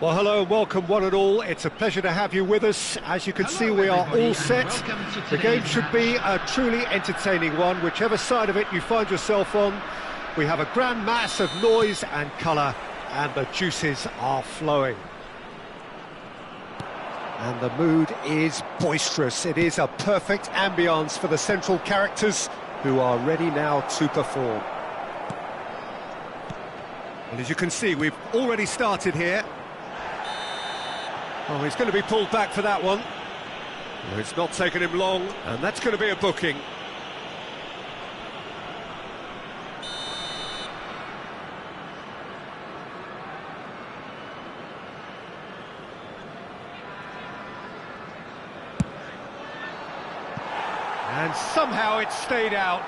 Well, hello and welcome one and all. It's a pleasure to have you with us. As you can see, we are all set. The game should be a truly entertaining one, whichever side of it you find yourself on. We have a grand mass of noise and colour, and the juices are flowing. And the mood is boisterous. It is a perfect ambience for the central characters, who are ready now to perform. And as you can see, we've already started here. Oh, he's going to be pulled back for that one. Well, it's not taken him long, and that's going to be a booking. And somehow it stayed out.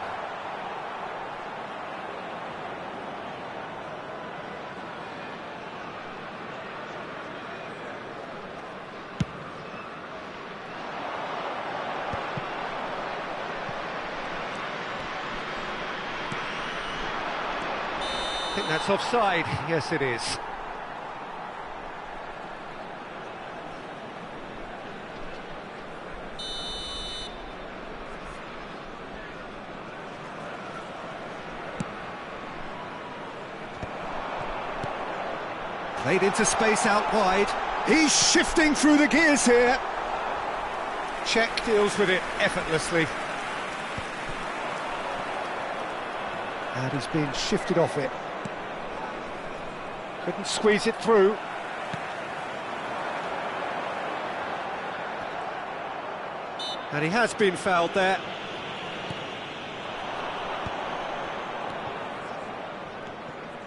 I think that's offside. Yes, it is. Played into space out wide. He's shifting through the gears here. Czech deals with it effortlessly. And he's been shifted off it. Couldn't squeeze it through. And he has been fouled there.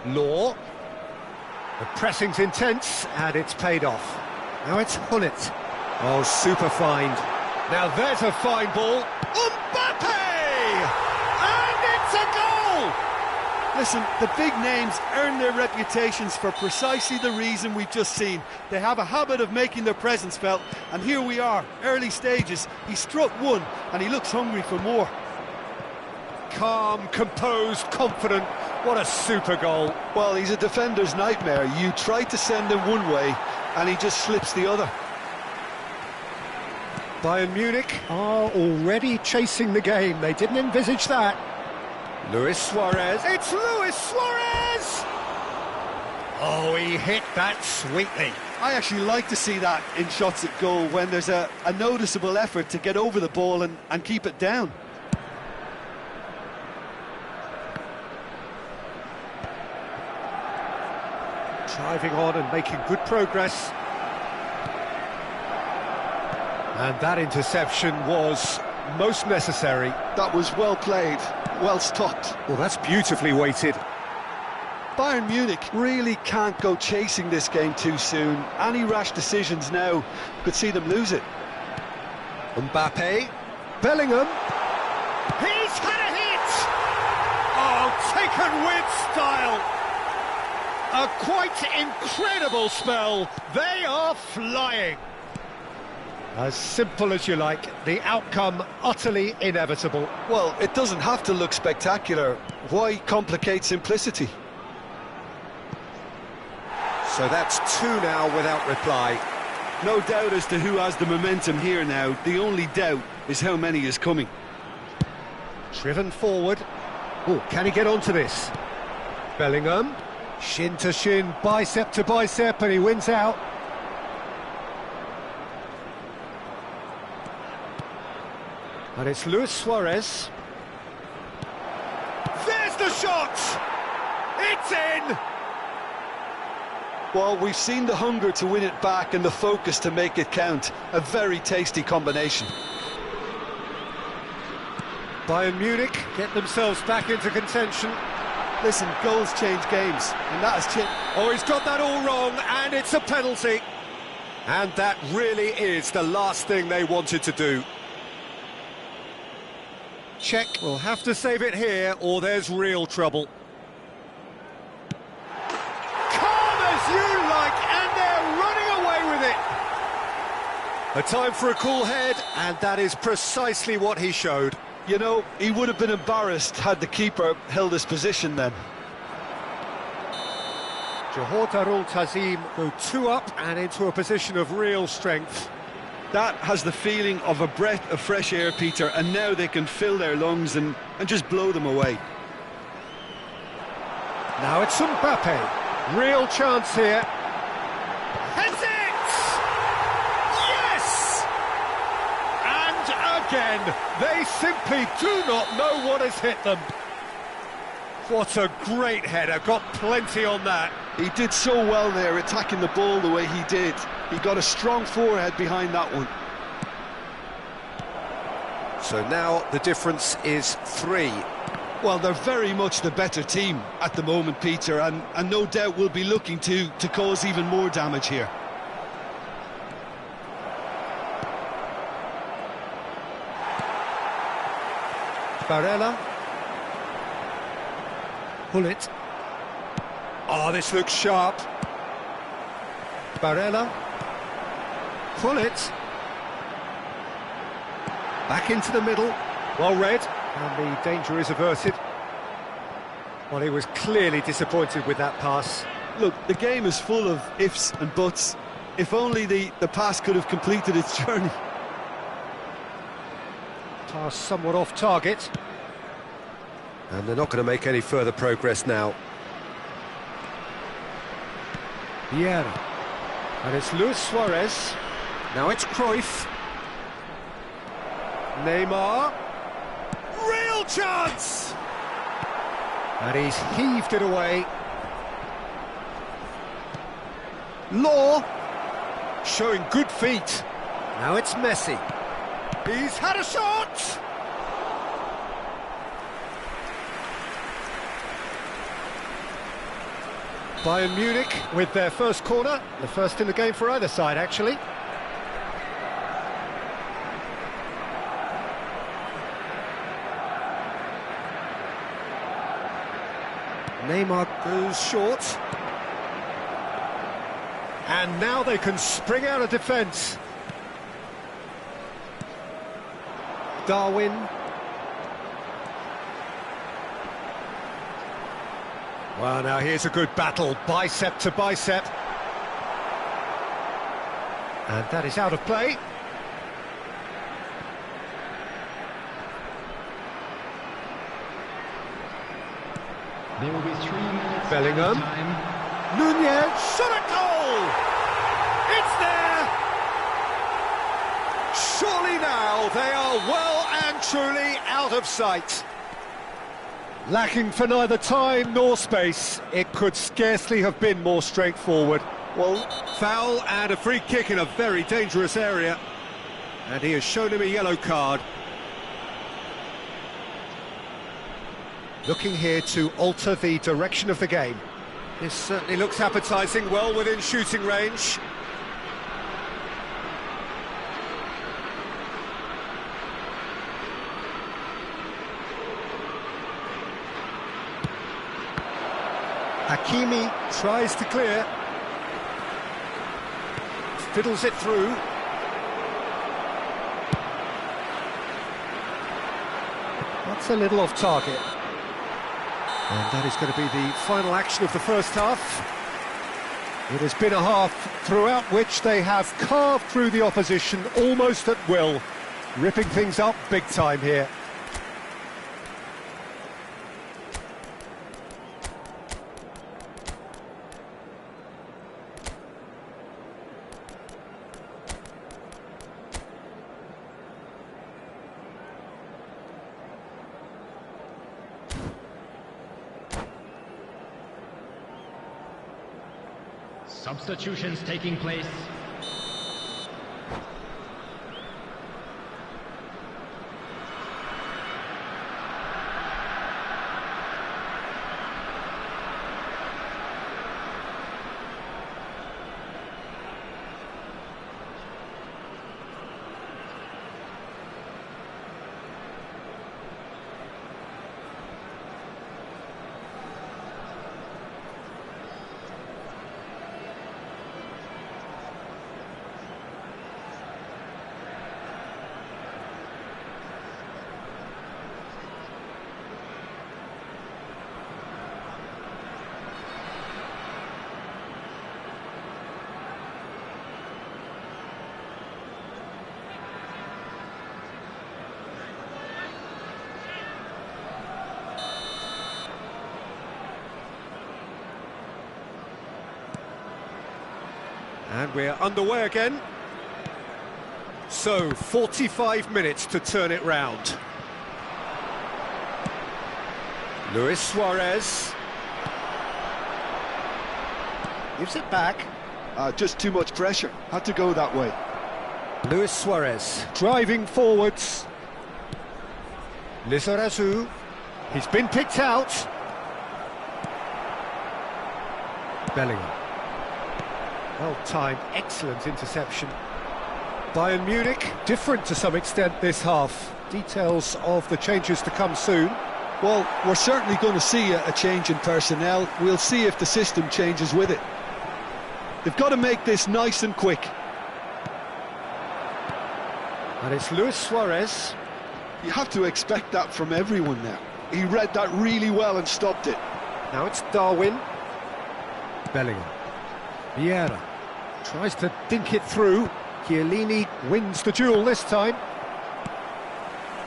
Law. The pressing's intense, and it's paid off. Now it's Hullet. Oh, super find. Now there's a fine ball. Mbappe! And it's a goal! Listen, the big names earn their reputations for precisely the reason we've just seen. They have a habit of making their presence felt, and here we are, early stages. He struck one, and he looks hungry for more. Calm, composed, confident. What a super goal. Well, he's a defender's nightmare. You try to send him one way, and he just slips the other. Bayern Munich are already chasing the game. They didn't envisage that. Luis Suarez. It's Luis Suarez! Oh, he hit that sweetly. I actually like to see that in shots at goal, when there's a noticeable effort to get over the ball and keep it down. Driving on and making good progress. And that interception was most necessary. That was well played, well stopped. Well, that's beautifully weighted. Bayern Munich really can't go chasing this game too soon. Any rash decisions now could see them lose it. Mbappe. Bellingham. He's had a hit! Oh, taken with style. A quite incredible spell. They are flying. As simple as you like, the outcome utterly inevitable. Well, it doesn't have to look spectacular. Why complicate simplicity? So that's two now without reply. No doubt as to who has the momentum here now. The only doubt is how many is coming. Driven forward. Oh, can he get onto this? Bellingham. Shin to shin, bicep to bicep, and he wins out. And it's Luis Suarez. There's the shot! It's in! Well, we've seen the hunger to win it back and the focus to make it count. A very tasty combination. Bayern Munich get themselves back into contention. Listen, goals change games, and that has changed. Oh, he's got that all wrong, and it's a penalty. And that really is the last thing they wanted to do. Czech will have to save it here, or there's real trouble. Calm as you like, and they're running away with it. A time for a cool head, and that is precisely what he showed. You know, he would have been embarrassed had the keeper held his position then. Johor Darul Tazim go two up and into a position of real strength. That has the feeling of a breath of fresh air, Peter, and now they can fill their lungs and just blow them away. Now it's Mbappe. Real chance here. Heads it! Yes! And again, they simply do not know what has hit them. What a great header, got plenty on that. He did so well there, attacking the ball the way he did. He got a strong forehead behind that one. So now the difference is 3. Well, they're very much the better team at the moment, Peter, and no doubt will be looking to cause even more damage here. Barella. Pull it. Oh, this looks sharp. Barella. Pull it. Back into the middle. Well read. And the danger is averted. Well, he was clearly disappointed with that pass. Look, the game is full of ifs and buts. If only the pass could have completed its journey. Pass somewhat off target. And they're not going to make any further progress now. Vieira. And it's Luis Suarez. Now it's Cruyff. Neymar. Real chance! And he's heaved it away. Law. Showing good feet. Now it's Messi. He's had a shot! Bayern Munich with their first corner, the first in the game for either side, actually. Neymar goes short. And now they can spring out of defence. Darwin. Well, now here's a good battle, bicep to bicep. And that is out of play. There will be 3 minutes. Bellingham. Nunez, shot at goal! It's there! Surely now they are well and truly out of sight. Lacking for neither time nor space, it could scarcely have been more straightforward. Well, foul and a free kick in a very dangerous area. And he has shown him a yellow card. Looking here to alter the direction of the game. This certainly looks appetising, well within shooting range. Hakimi tries to clear. Fiddles it through. That's a little off target. And that is going to be the final action of the first half. It has been a half throughout which they have carved through the opposition almost at will, ripping things up big time here. Substitutions taking place. And we're underway again. So, 45 minutes to turn it round. Luis Suarez. Gives it back. Just too much pressure. Had to go that way. Luis Suarez driving forwards. Lizarazu. He's been picked out. Bellingham. Well-timed, excellent interception. Bayern Munich, different to some extent this half. Details of the changes to come soon. Well, we're certainly going to see a change in personnel. We'll see if the system changes with it. They've got to make this nice and quick. And it's Luis Suarez. You have to expect that from everyone now. He read that really well and stopped it. Now it's Darwin. Bellingham. Vieira tries to dink it through. Chiellini wins the duel this time.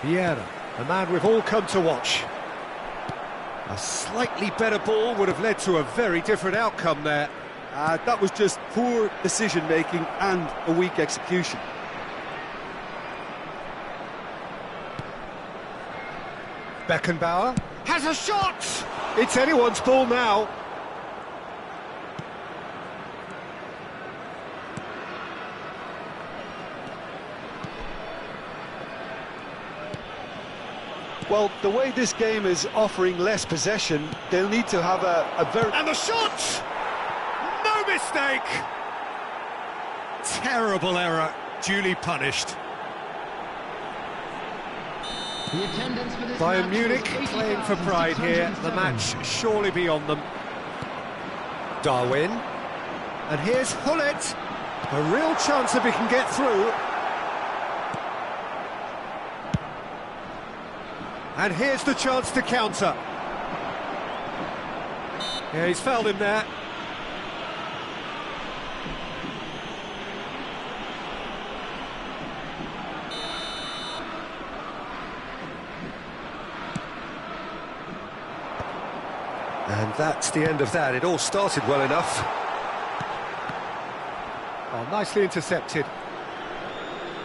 Vieira, a man we've all come to watch. A slightly better ball would have led to a very different outcome there. That was just poor decision-making and a weak execution. Beckenbauer has a shot! It's anyone's ball now. Well, the way this game is offering less possession, they'll need to have a very... And the shot! No mistake! Terrible error, duly punished. The attendance for this Bayern match Munich was playing for pride here, the match surely beyond them. Darwin, and here's Hullet, a real chance if he can get through. And here's the chance to counter. Yeah, he's fouled him there. And that's the end of that. It all started well enough. Oh, nicely intercepted.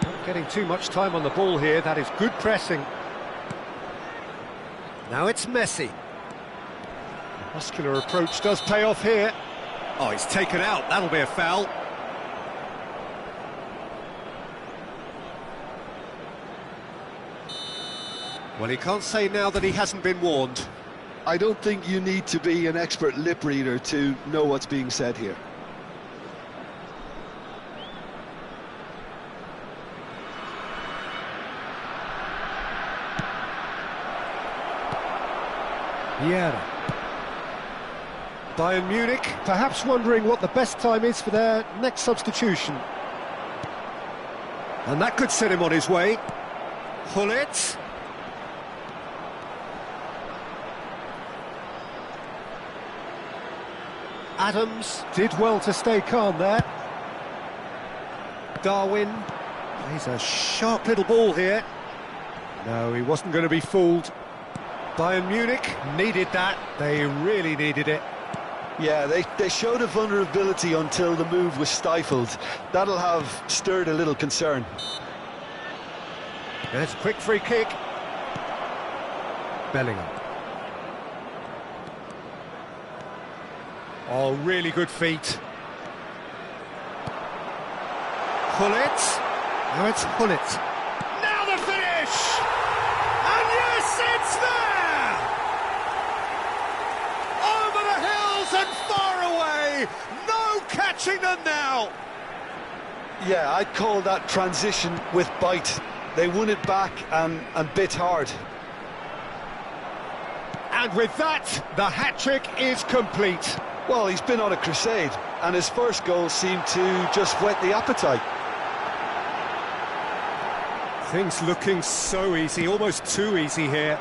Not getting too much time on the ball here. That is good pressing. Now it's Messi. The muscular approach does pay off here. Oh, he's taken out. That'll be a foul. Well, he can't say now that he hasn't been warned. I don't think you need to be an expert lip reader to know what's being said here. Vieira. Bayern Munich perhaps wondering what the best time is for their next substitution. And that could set him on his way. Hullet. Adams did well to stay calm there. Darwin plays a sharp little ball here. No, he wasn't going to be fooled. Bayern Munich needed that. They really needed it. Yeah, they showed a vulnerability until the move was stifled. That'll have stirred a little concern. There's a quick free kick. Bellingham. Oh, really good feet. Hullet. Now it's Hullet. Now the finish! And yes, it's there! Over the hills and far away! No catching them now! Yeah, I'd call that transition with bite. They won it back and bit hard. And with that, the hat-trick is complete. Well, he's been on a crusade, and his first goal seemed to just whet the appetite. Things looking so easy, almost too easy here.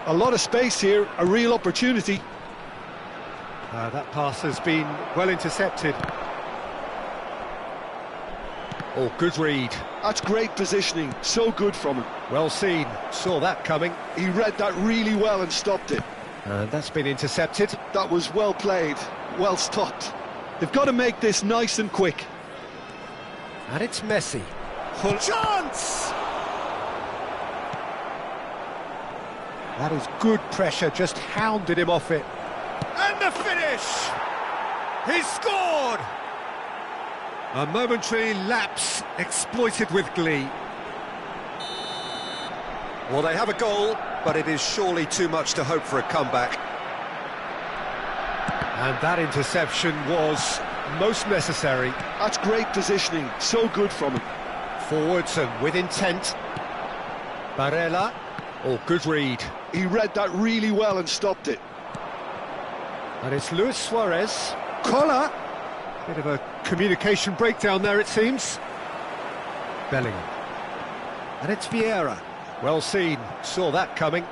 A lot of space here, a real opportunity. That pass has been well intercepted. Oh, good read. That's great positioning, so good from him. Well seen, saw that coming. He read that really well and stopped it. And that's been intercepted. That was well played, well stopped. They've got to make this nice and quick. And it's Messi. Chance! That is good pressure, just hounded him off it. And the finish! He's scored! A momentary lapse exploited with glee. Well, they have a goal, but it is surely too much to hope for a comeback. And that interception was most necessary. That's great positioning, so good from him. Forwards and with intent. Barella. Oh, good read. He read that really well and stopped it. And it's Luis Suarez. Collar. Bit of a communication breakdown there, it seems. Bellingham. And it's Vieira. Well seen, saw that coming.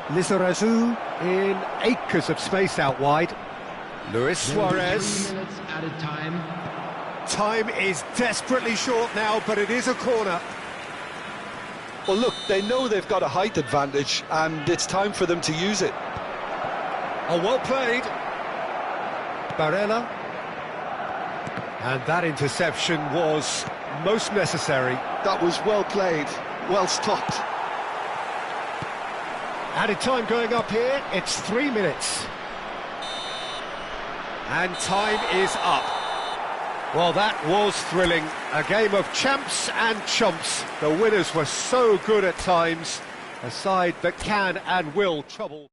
Lizarazu in acres of space out wide. Luis Suarez. 3 minutes added time. Time is desperately short now, but it is a corner. Well, look, they know they've got a height advantage, and it's time for them to use it. Oh, well played. Barella. And that interception was most necessary. That was well played, well stopped. Added time going up here, it's 3 minutes. And time is up. Well, that was thrilling. A game of champs and chumps. The winners were so good at times. A side that can and will trouble.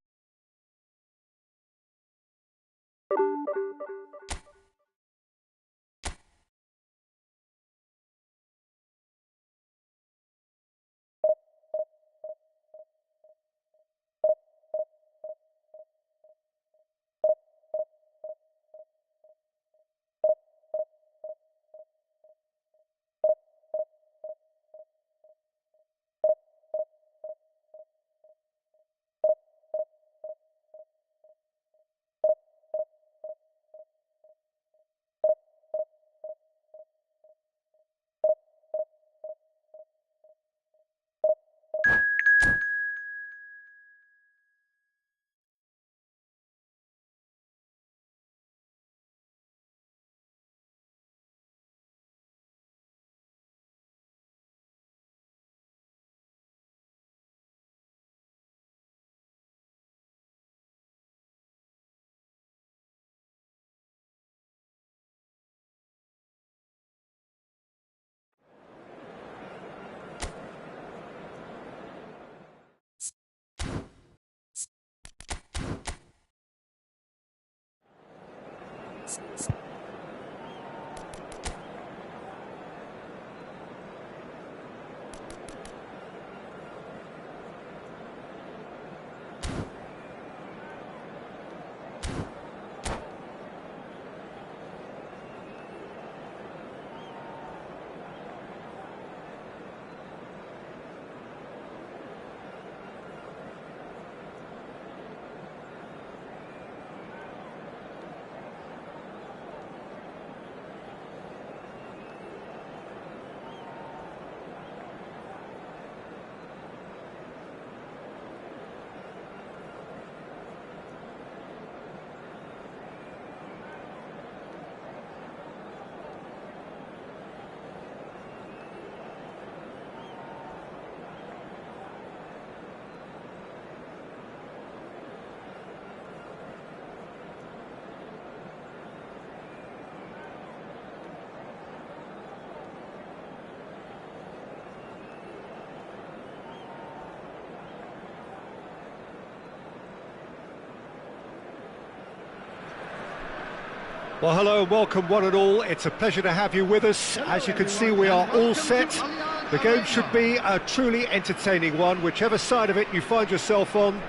Well, hello and welcome one and all. It's a pleasure to have you with us. As you can see, we are all set. The game should be a truly entertaining one, whichever side of it you find yourself on.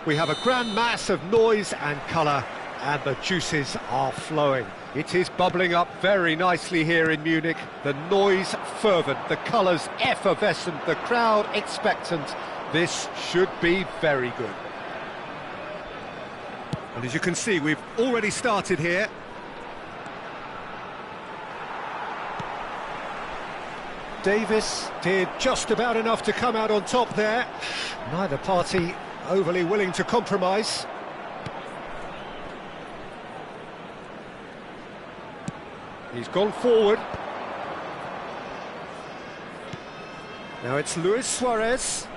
We have a grand mass of noise and colour, and the juices are flowing. It is bubbling up very nicely here in Munich. The noise fervent, the colours effervescent, the crowd expectant. This should be very good. And as you can see, we've already started here. Davis did just about enough to come out on top there. Neither party overly willing to compromise. He's gone forward. Now it's Luis Suarez.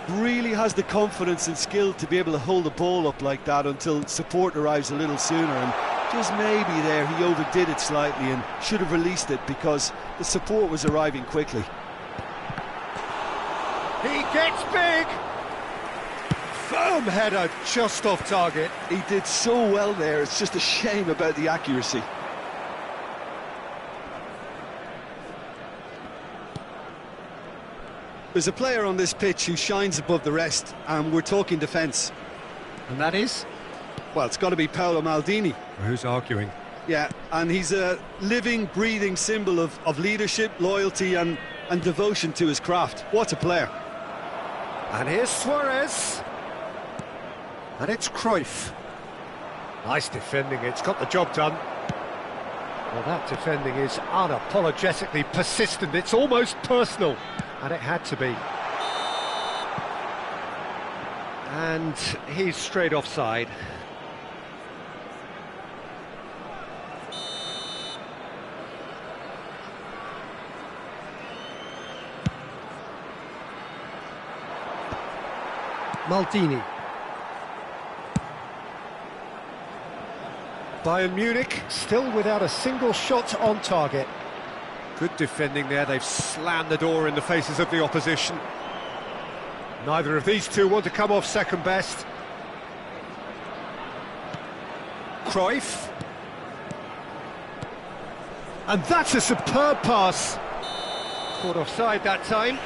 Really has the confidence and skill to be able to hold the ball up like that until support arrives a little sooner, and just maybe there he overdid it slightly and should have released it because the support was arriving quickly. He gets big! Firm header just off target. He did so well there, it's just a shame about the accuracy. There's a player on this pitch who shines above the rest, and we're talking defence. And that is? Well, it's got to be Paolo Maldini. Who's arguing? Yeah, and he's a living, breathing symbol of leadership, loyalty and devotion to his craft. What a player. And here's Suarez. And it's Cruyff. Nice defending, it's got the job done. Well, that defending is unapologetically persistent, it's almost personal. And it had to be. And he's straight offside. Maldini. Bayern Munich still without a single shot on target. Good defending there, they've slammed the door in the faces of the opposition. Neither of these two want to come off second best. Cruyff. And that's a superb pass. Caught offside that time.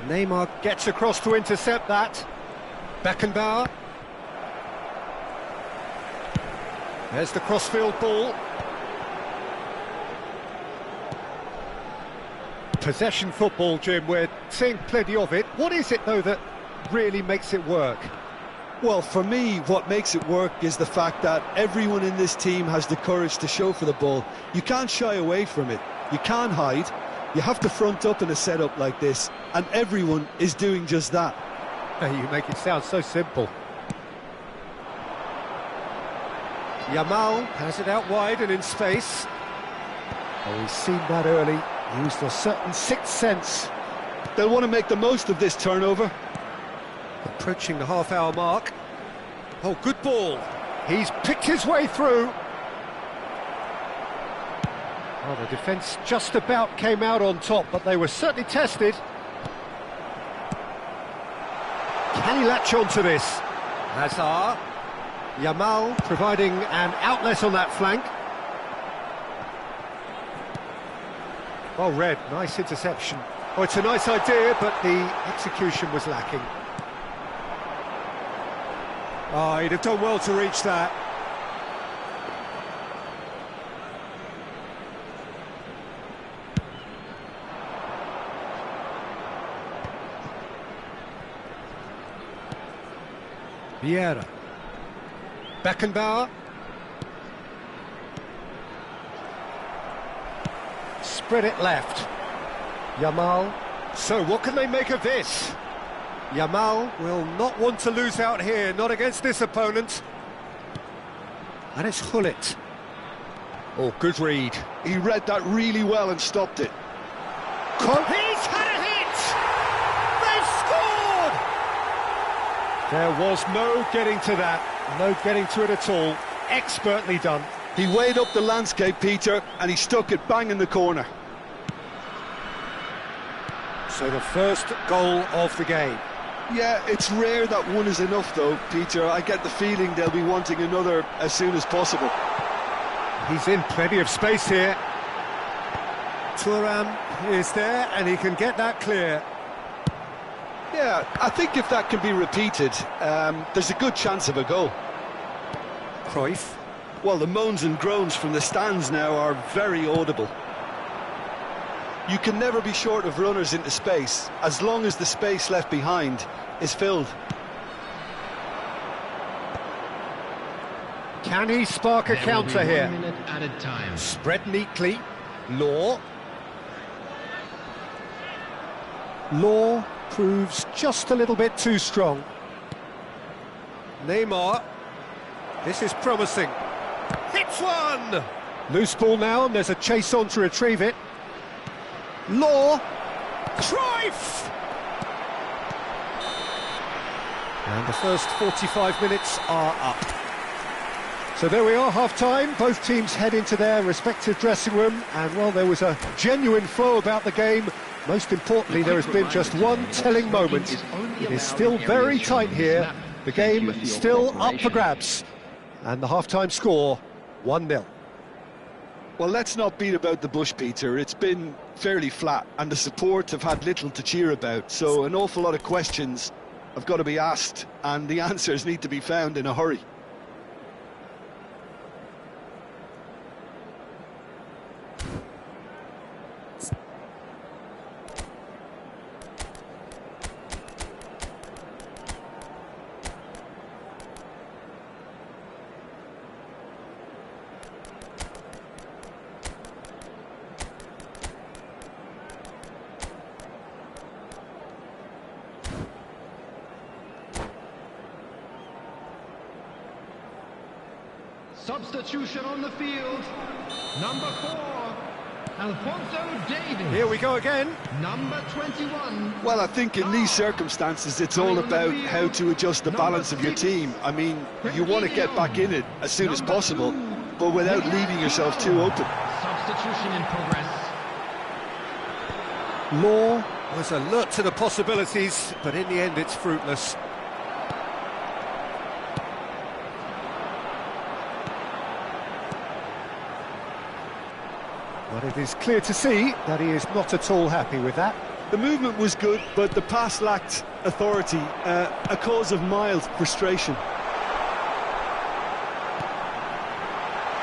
Neymar gets across to intercept that. Beckenbauer. There's the crossfield ball. Possession football, Jim, we're seeing plenty of it. What is it, though, that really makes it work? Well, for me, what makes it work is the fact that everyone in this team has the courage to show for the ball. You can't shy away from it. You can't hide. You have to front up in a setup like this, and everyone is doing just that. You make it sound so simple. Yamal has it out wide and in space. Oh, he's seen that early, used a certain sixth sense. They'll want to make the most of this turnover. Approaching the half-hour mark. Oh, good ball. He's picked his way through. Well, the defence just about came out on top, but they were certainly tested. Can he latch on to this? Hazard. Yamal providing an outlet on that flank. Oh, Red, nice interception. Oh, it's a nice idea, but the execution was lacking. Oh, he'd have done well to reach that. Vieira. Beckenbauer. Spread it left. Yamal. So what can they make of this? Yamal will not want to lose out here, not against this opponent. And it's Hullet. Oh, good read. He read that really well and stopped it. He's had a hit! They There was no getting to that, no getting to it at all. Expertly done. He weighed up the landscape, Peter, and he stuck it bang in the corner. So the first goal of the game. Yeah, it's rare that one is enough though, Peter. I get the feeling they'll be wanting another as soon as possible. He's in plenty of space here. Thuram is there and he can get that clear. Yeah, I think if that can be repeated, there's a good chance of a goal. Cruyff. Well, the moans and groans from the stands now are very audible. You can never be short of runners into space, as long as the space left behind is filled. Can he spark a counter here? 1 minute added time. Spread neatly. Law. Law proves just a little bit too strong. Neymar. This is promising. Hits one! Loose ball now, and there's a chase on to retrieve it. Law. Cruyff! And the first 45 minutes are up. So there we are, half-time. Both teams head into their respective dressing room, and well, there was a genuine flow about the game. Most importantly, there has been just one telling moment. It is still very tight here. The game still up for grabs. And the half-time score, 1-0. Well, let's not beat about the bush, Peter. It's been fairly flat, and the support have had little to cheer about. So an awful lot of questions have got to be asked, and the answers need to be found in a hurry. Substitution on the field. Number 4, Alphonso Davies. Here we go again. Number 21. Well, I think in these circumstances, it's all about how to adjust the balance of your team. I mean, you want to get back in it as soon as possible, but without leaving yourself too open. Substitution in progress. Law was alert to the possibilities, but in the end it's fruitless. But it is clear to see that he is not at all happy with that. The movement was good, but the pass lacked authority, a cause of mild frustration.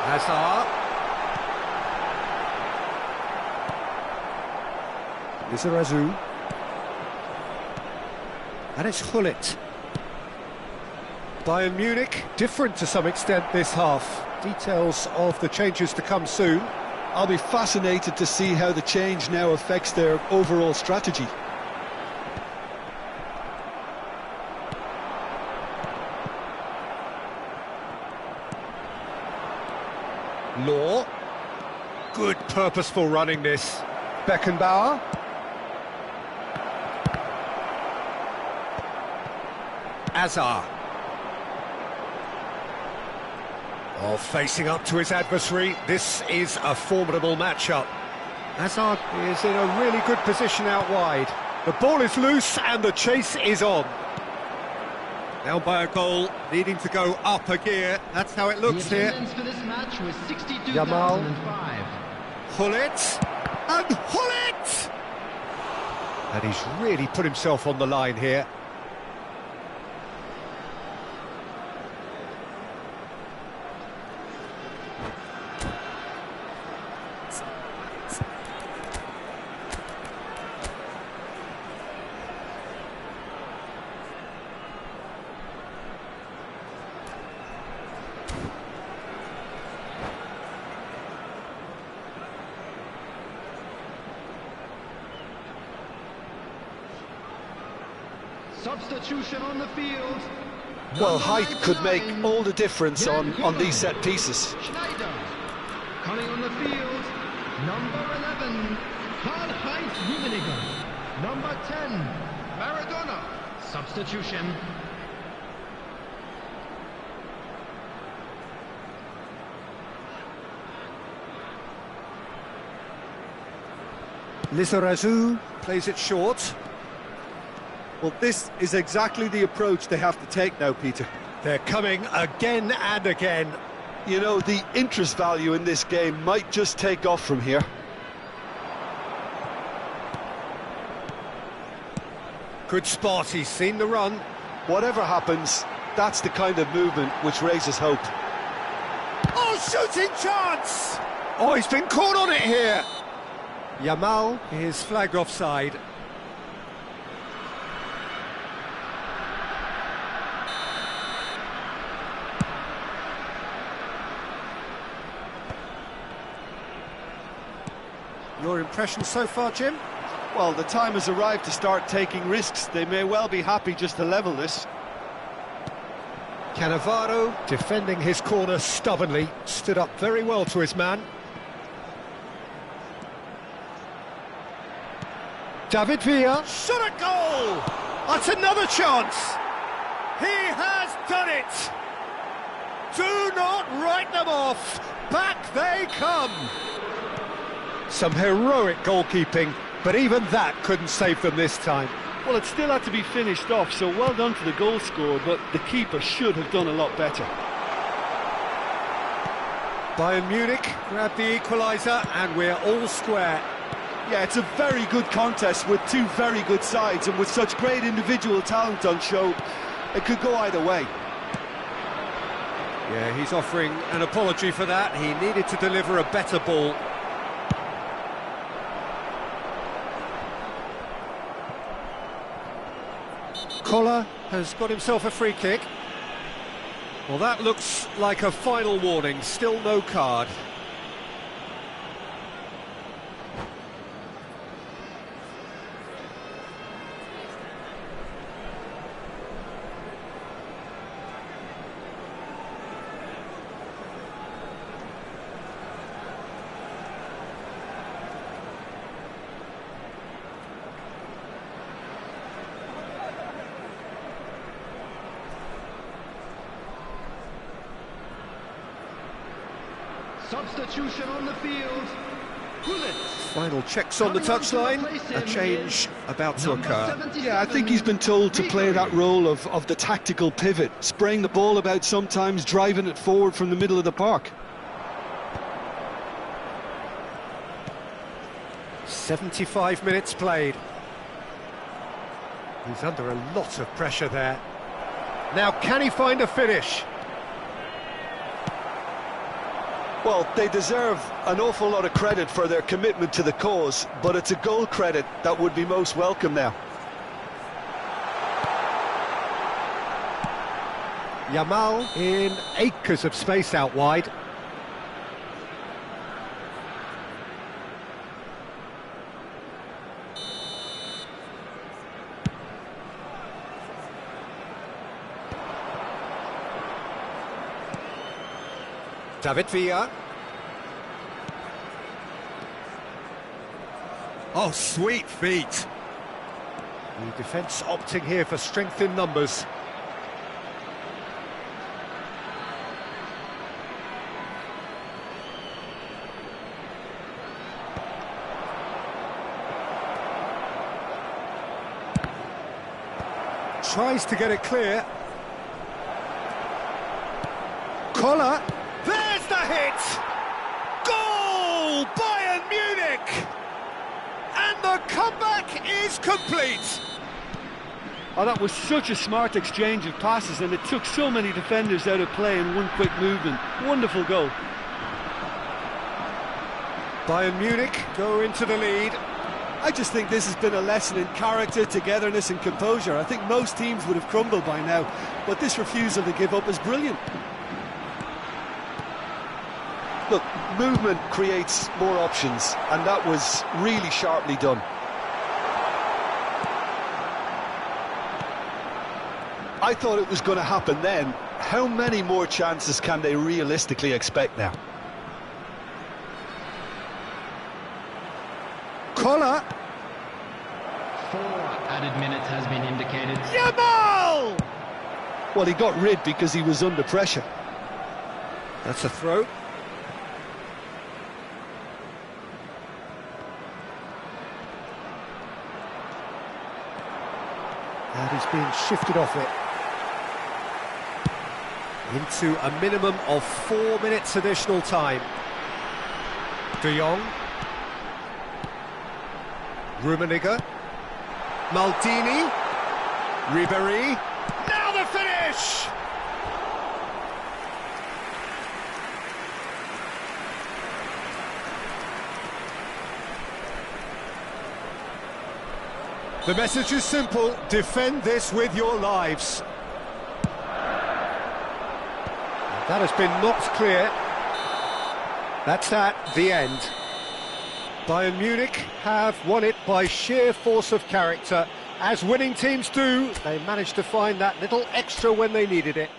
Hazard. Lizarazu. And it's Hullet. Bayern Munich, different to some extent this half. Details of the changes to come soon. I'll be fascinated to see how the change now affects their overall strategy. Law. Good purposeful running this. Beckenbauer. Hazard. Oh, facing up to his adversary, this is a formidable matchup. Hazard is in a really good position out wide. The ball is loose and the chase is on. Now by a goal, needing to go up a gear. That's how it looks here. For this match was 62,005. Yamal. Hullet. And Hullet! And he's really put himself on the line here. Substitution on the field. Well, height could make all the difference on these set pieces. Schneider. Coming on the field, number 11, Karl-Heinz Rummenigge. Number 10, Maradona. Substitution. Lizarazu plays it short. Well, this is exactly the approach they have to take now, Peter. They're coming again and again. You know, the interest value in this game might just take off from here. Good spot, he's seen the run. Whatever happens, that's the kind of movement which raises hope. Oh, shooting chance! Oh, he's been caught on it here. Yamal is flagged offside. Your impression so far, Jim? Well, the time has arrived to start taking risks. They may well be happy just to level this. Cannavaro, defending his corner stubbornly, stood up very well to his man. David Villa, shot a goal! That's another chance! He has done it! Do not write them off! Back they come! Some heroic goalkeeping, but even that couldn't save them this time. Well, it still had to be finished off, so well done to the goal scorer, but the keeper should have done a lot better. Bayern Munich grab the equaliser, and we're all square. Yeah, it's a very good contest with two very good sides, and with such great individual talent on show, it could go either way. Yeah, he's offering an apology for that. He needed to deliver a better ball. Koller has got himself a free kick. Well, that looks like a final warning, still no card. Substitution on the field. Final checks on the touchline. A change about to occur. Yeah, I think he's been told to play that role of the tactical pivot, spraying the ball about sometimes, driving it forward from the middle of the park. 75 minutes played. He's under a lot of pressure there. Now, can he find a finish? Well, they deserve an awful lot of credit for their commitment to the cause, but it's a goal credit that would be most welcome now. Yamal in acres of space out wide. David Villa. Oh, sweet feet. The defence opting here for strength in numbers. Tries to get it clear. Koller. There's the hit! Goal! Bayern Munich! And the comeback is complete! Oh, that was such a smart exchange of passes, and it took so many defenders out of play in one quick movement. Wonderful goal. Bayern Munich go into the lead. I just think this has been a lesson in character, togetherness and composure. I think most teams would have crumbled by now, but this refusal to give up is brilliant. Look, movement creates more options, and that was really sharply done. I thought it was going to happen then. How many more chances can they realistically expect now? Koller. 4 added minutes has been indicated. Yamal! Well, he got rid because he was under pressure. That's a throw. And he's being shifted off it. Into a minimum of 4 minutes additional time. De Jong. Rummenigge. Maldini. Ribéry. Now the finish! The message is simple: defend this with your lives. That has been knocked clear. That's the end. Bayern Munich have won it by sheer force of character. As winning teams do, they managed to find that little extra when they needed it.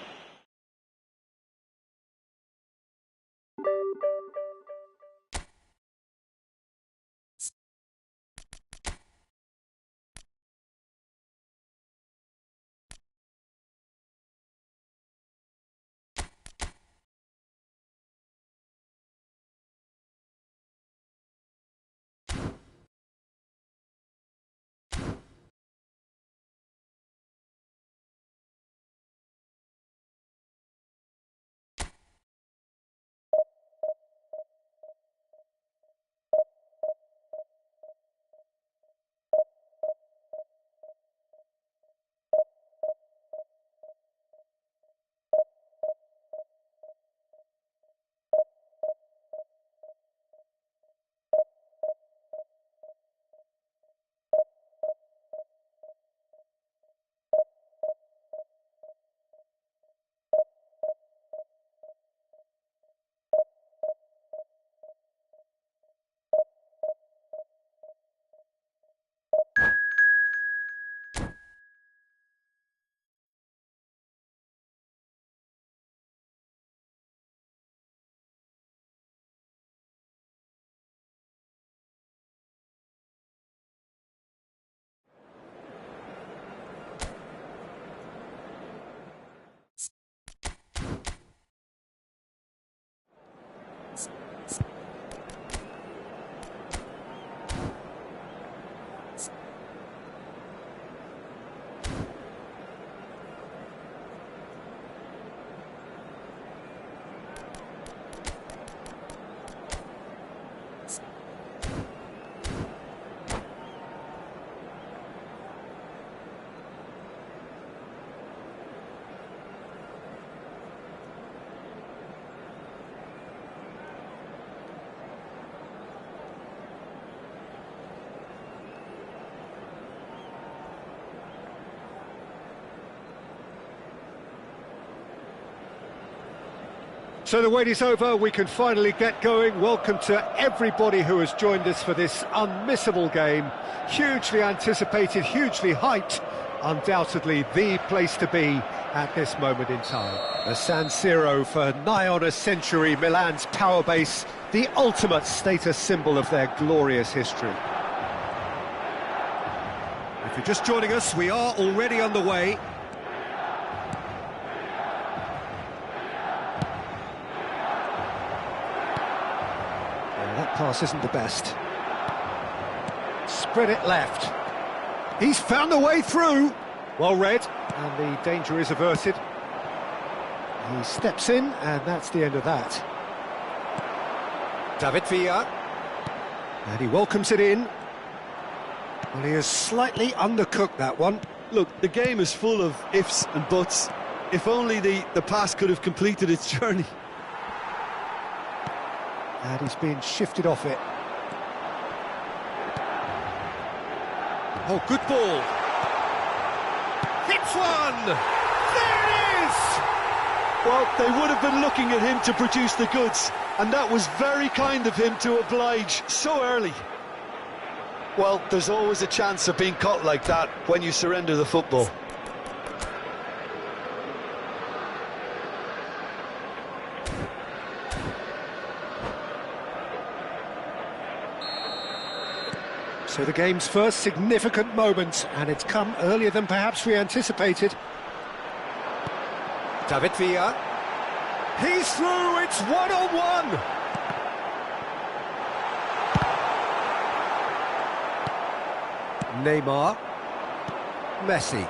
So the wait is over, we can finally get going. Welcome to everybody who has joined us for this unmissable game. Hugely anticipated, hugely hyped. Undoubtedly the place to be at this moment in time. The San Siro for nigh on a century, Milan's power base, the ultimate status symbol of their glorious history. If you're just joining us, we are already underway. That pass isn't the best. Spread it left. He's found a way through. Well read, and the danger is averted. He steps in, and that's the end of that. David Villa. And he welcomes it in. Well, he has slightly undercooked that one. Look, the game is full of ifs and buts. If only the pass could have completed its journey. And he's being shifted off it. Oh, good ball. Hits one! There it is! Well, they would have been looking at him to produce the goods, and that was very kind of him to oblige so early. Well, there's always a chance of being caught like that when you surrender the football. So the game's first significant moment, and it's come earlier than perhaps we anticipated. David Villa. He's through, it's one-on-one! Neymar. Messi.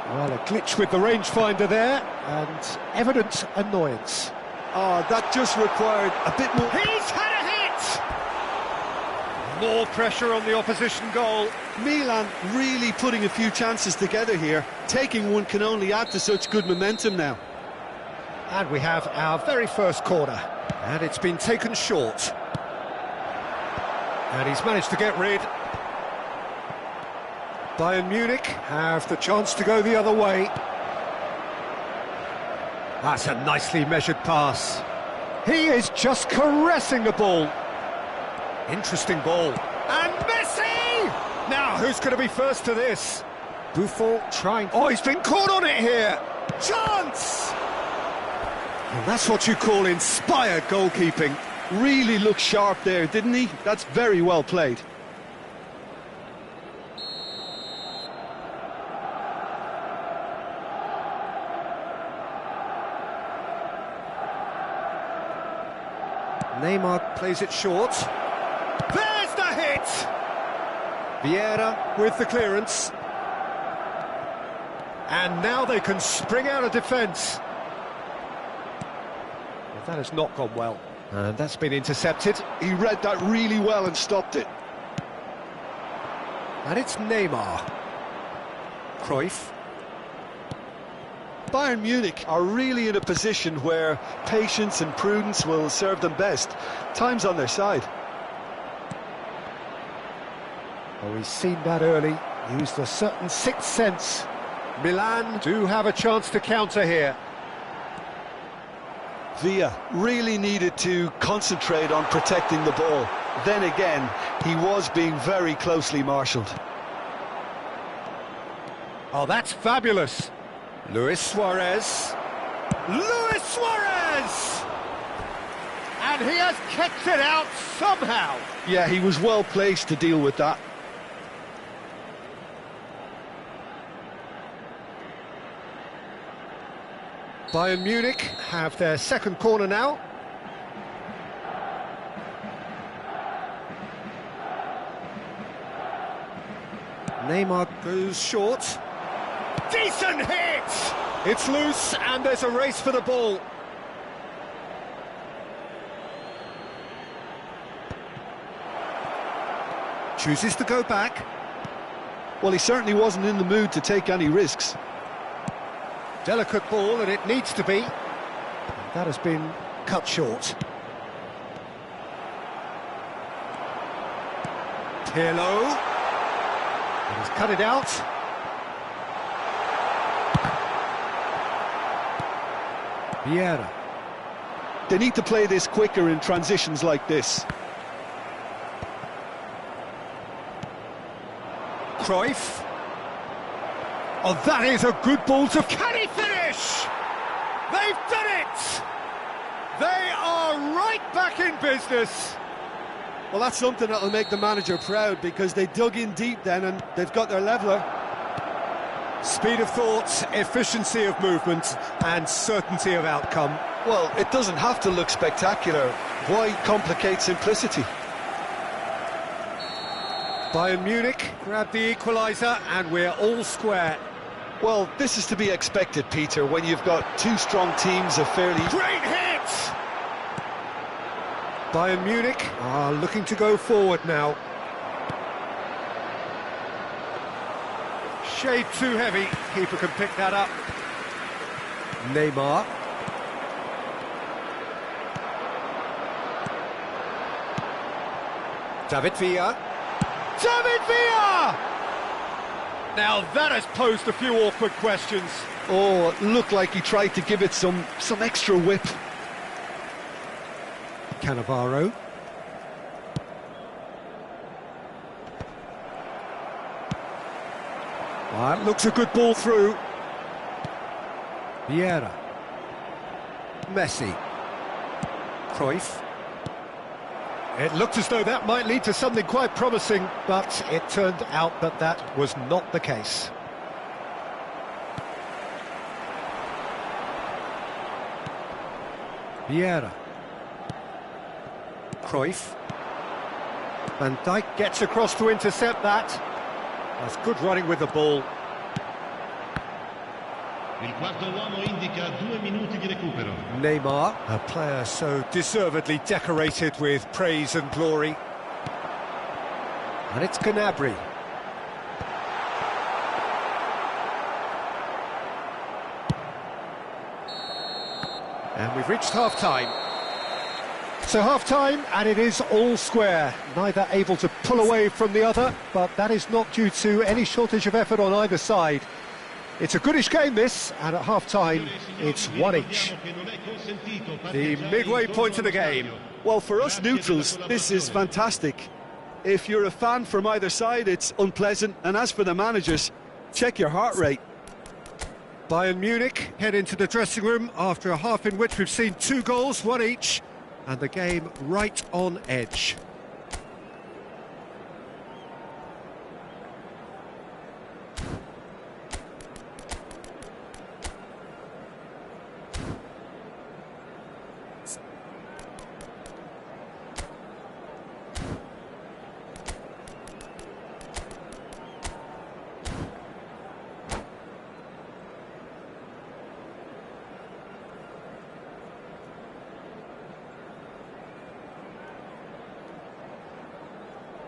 Well, a glitch with the rangefinder there, and evident annoyance. Oh, that just required a bit more. He's had a hit! More pressure on the opposition goal. Milan really putting a few chances together here. Taking one can only add to such good momentum now. And we have our very first corner, and it's been taken short. And he's managed to get rid. Bayern Munich have the chance to go the other way. That's a nicely measured pass. He is just caressing the ball. Interesting ball. And Messi! Now, who's going to be first to this? Buffon trying... Oh, he's been caught on it here! Chance! And that's what you call inspired goalkeeping. Really looked sharp there, didn't he? That's very well played. Neymar plays it short. There's the hit! Vieira with the clearance. And now they can spring out of defence. Well, that has not gone well. And that's been intercepted. He read that really well and stopped it. And it's Neymar. Cruyff. Bayern Munich are really in a position where patience and prudence will serve them best. Time's on their side. Oh, he's seen that early. Used a certain sixth sense. Milan do have a chance to counter here. Villa really needed to concentrate on protecting the ball. Then again, he was being very closely marshalled. Oh, that's fabulous. Luis Suarez. Luis Suarez! And he has kept it out somehow. Yeah, he was well placed to deal with that. Bayern Munich have their second corner now. Neymar goes short. Decent hit! It's loose and there's a race for the ball. Chooses to go back. Well, he certainly wasn't in the mood to take any risks. Delicate ball, and it needs to be. That has been cut short. Pirlo. And he's cut it out. Vieira. They need to play this quicker in transitions like this. Cruyff. Oh, that is a good ball to... Can he finish? They've done it! They are right back in business. Well, that's something that'll make the manager proud, because they dug in deep then and they've got their leveller. Speed of thought, efficiency of movement and certainty of outcome. Well, it doesn't have to look spectacular. Why complicate simplicity? Bayern Munich grab the equaliser and we're all square. Well, this is to be expected, Peter, when you've got two strong teams of fairly... Great hit! Bayern Munich are looking to go forward now. Shade too heavy, keeper can pick that up. Neymar. David Villa. David Villa! Now that has posed a few awkward questions. Oh, it looked like he tried to give it some extra whip. Cannavaro. That looks a good ball through. Vieira. Messi. Cruyff. It looked as though that might lead to something quite promising, but it turned out that that was not the case. Vieira. Cruyff. Van Dijk gets across to intercept that. That's good running with the ball. Il quarto uomo indica 2 minuti di recupero. Neymar, a player so deservedly decorated with praise and glory. And it's Gnabry. And we've reached half-time. So half-time, and it is all square. Neither able to pull away from the other, but that is not due to any shortage of effort on either side. It's a goodish game, this, and at half-time, it's one each. The midway point of the game. Well, for us neutrals, this is fantastic. If you're a fan from either side, it's unpleasant. And as for the managers, check your heart rate. Bayern Munich head into the dressing room after a half in which we've seen 2 goals, one each, and the game right on edge.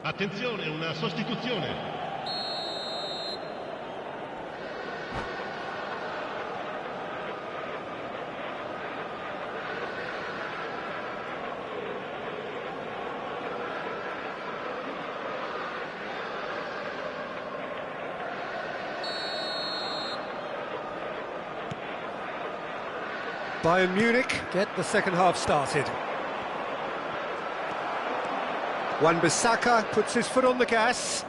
Attenzione, una sostituzione. Bayern Munich get the second half started. Wan-Bissaka puts his foot on the gas.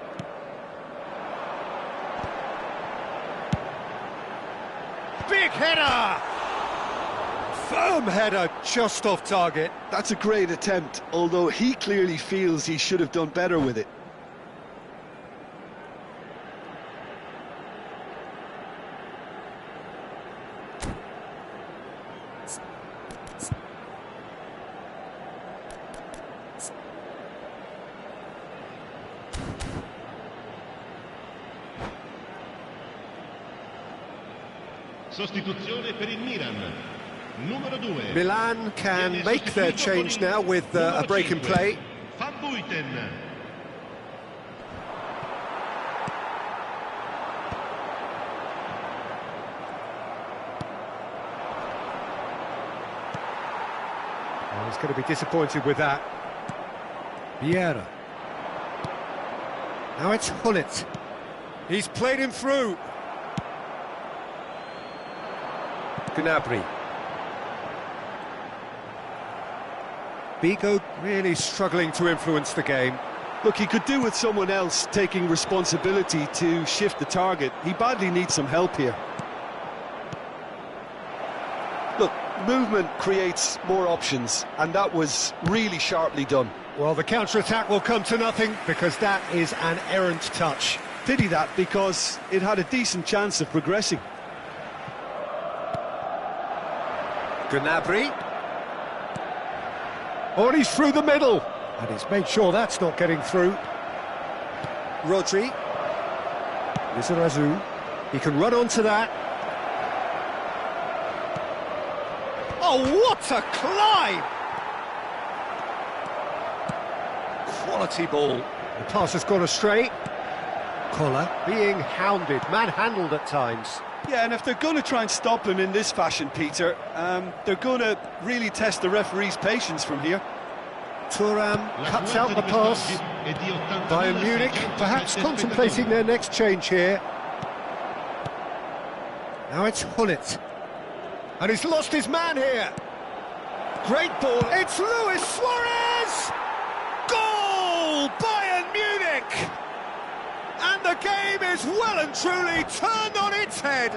Big header! Firm header, just off target. That's a great attempt, although he clearly feels he should have done better with it. Sostituzione per il Milan. Numero 2. Milan can make their change now with a break in play. Van Buiten. Oh, he's going to be disappointed with that. Vieira. Now it's Hullet. He's played him through. Gnabry. Bigo really struggling to influence the game. Look, he could do with someone else taking responsibility to shift the target. He badly needs some help here. Look, movement creates more options, and that was really sharply done. Well, the counter-attack will come to nothing because that is an errant touch. Pity that, because it had a decent chance of progressing. Gnabry. Oh, and he's through the middle. And he's made sure that's not getting through. Rodri. Lizarazu. He can run onto that. Oh, what a climb! Quality ball. The pass has gone astray. Collar being hounded, manhandled at times. Yeah, and if they're going to try and stop him in this fashion, Peter, they're going to really test the referee's patience from here. Thuram cuts out the pass. Bayern Munich perhaps contemplating their next change here. Now it's Hullet. And he's lost his man here. Great ball. It's Luis Suarez! Goal! Bayern Munich! And the game is well and truly turned on its head.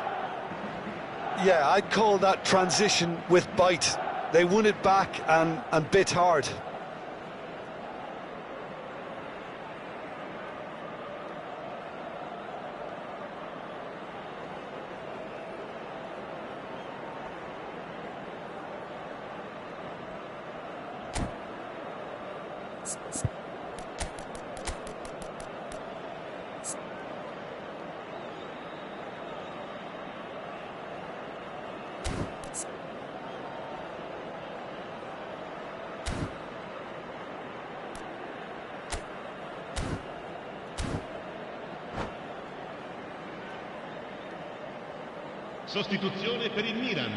Yeah, I'd call that transition with bite. They won it back and bit hard. Sostituzione per il Milan.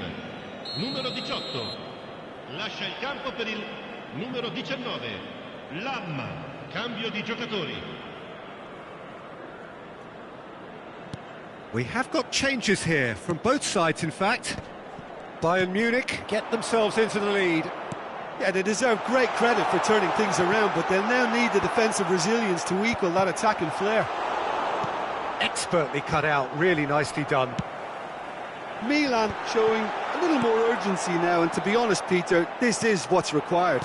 Numero 18. Lascia il campo per il numero 19. Lam. Cambio di giocatori. We have got changes here, from both sides in fact. Bayern Munich get themselves into the lead. Yeah, they deserve great credit for turning things around, but they'll now need the defensive resilience to equal that attacking flair. Expertly cut out, really nicely done. Milan showing a little more urgency now, and to be honest, Peter, this is what's required.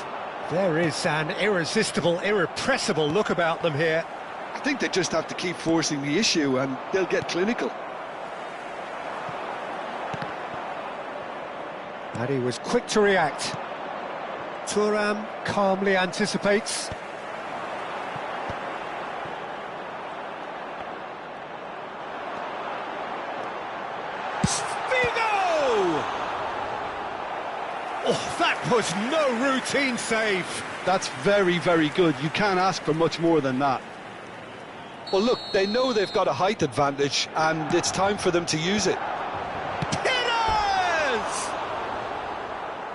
There is an irresistible, irrepressible look about them here. I think they just have to keep forcing the issue and they'll get clinical. And he was quick to react. Thuram calmly anticipates. Oh, that was no routine save. That's very, very good. You can't ask for much more than that. Well, look, they know they've got a height advantage, and it's time for them to use it. Hitters!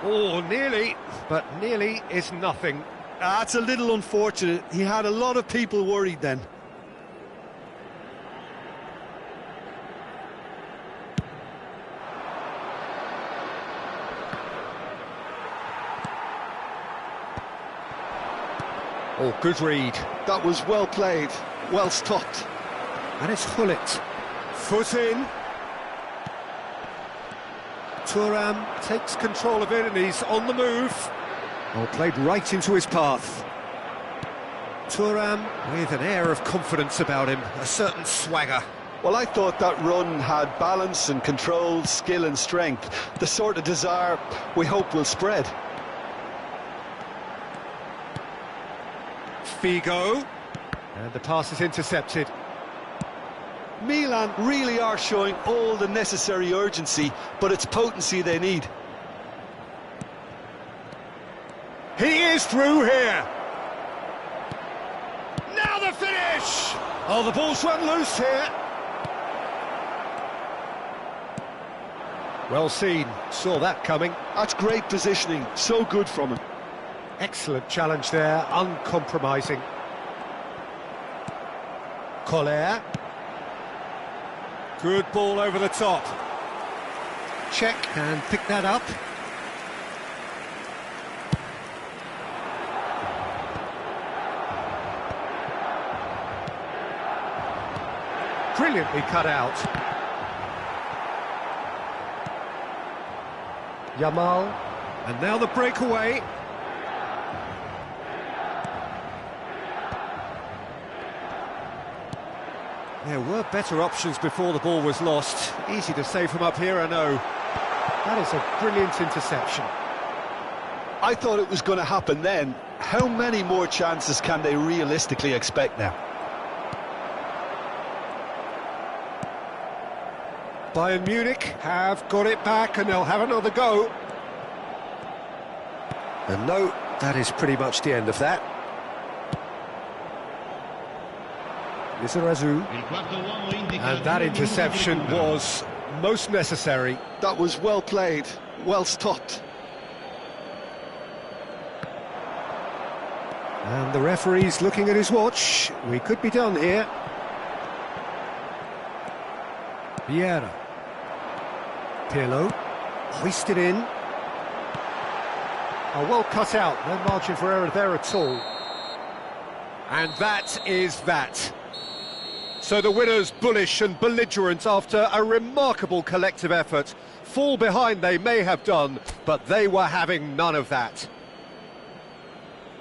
Oh, nearly, but nearly is nothing. That's a little unfortunate. He had a lot of people worried then. Oh, good read. That was well played, well stopped. And it's Hullet. Foot in. Thuram takes control of it and he's on the move. Oh, played right into his path. Thuram with an air of confidence about him, a certain swagger. Well, I thought that run had balance and control, skill and strength. The sort of desire we hope will spread. Figo, and the pass is intercepted. Milan really are showing all the necessary urgency, but it's potency they need. He is through here. Now the finish! Oh, the ball's run loose here. Well seen, saw that coming. That's great positioning, so good from him. Excellent challenge there, uncompromising. Collier. Good ball over the top. Check and pick that up. Brilliantly cut out. Yamal. And now the breakaway. There were better options before the ball was lost. Easy to say from up here, I know. That is a brilliant interception. I thought it was going to happen then. How many more chances can they realistically expect now? Bayern Munich have got it back and they'll have another go. And no, that is pretty much the end of that. Lizarazu. And that interception was most necessary. That was well played, well stopped. And the referee's looking at his watch. We could be done here. Vieira. Pirlo. Hoisted in. Oh, well cut out. No margin for error there at all. And that is that. So the winners bullish and belligerent after a remarkable collective effort. Fall behind they may have done, but they were having none of that.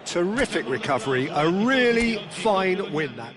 Terrific recovery, a really fine win that.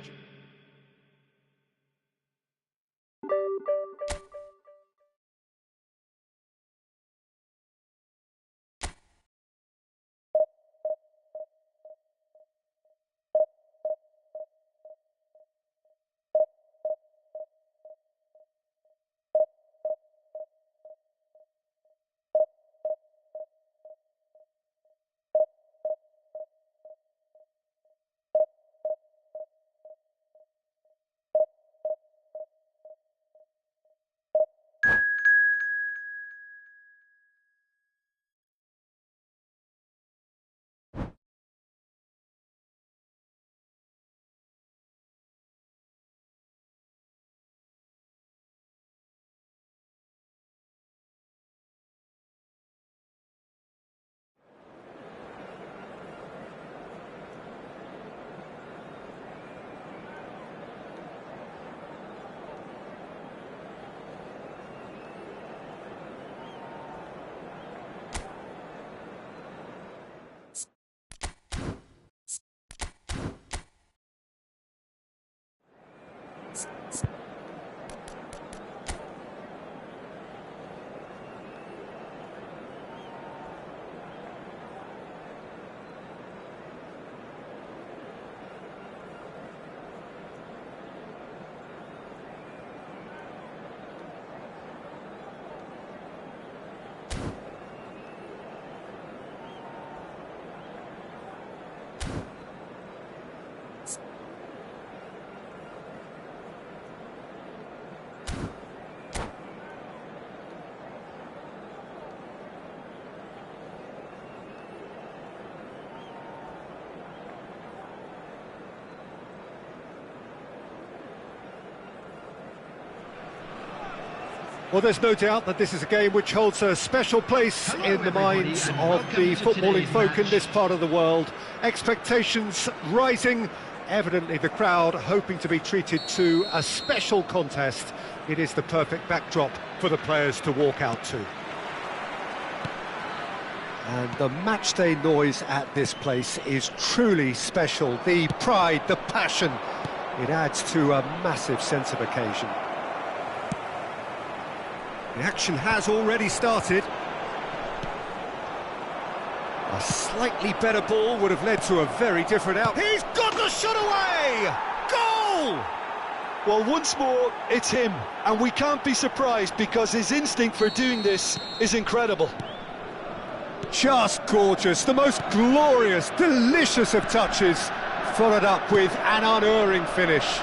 Well, there's no doubt that this is a game which holds a special place in the minds of the footballing folk in this part of the world. Expectations rising, evidently the crowd hoping to be treated to a special contest. It is the perfect backdrop for the players to walk out to. And the matchday noise at this place is truly special. The pride, the passion, it adds to a massive sense of occasion. The action has already started. A slightly better ball would have led to a very different outcome. He's got the shot away! Goal! Well, once more, it's him, and we can't be surprised because his instinct for doing this is incredible. Just gorgeous, the most glorious, delicious of touches, followed up with an unerring finish.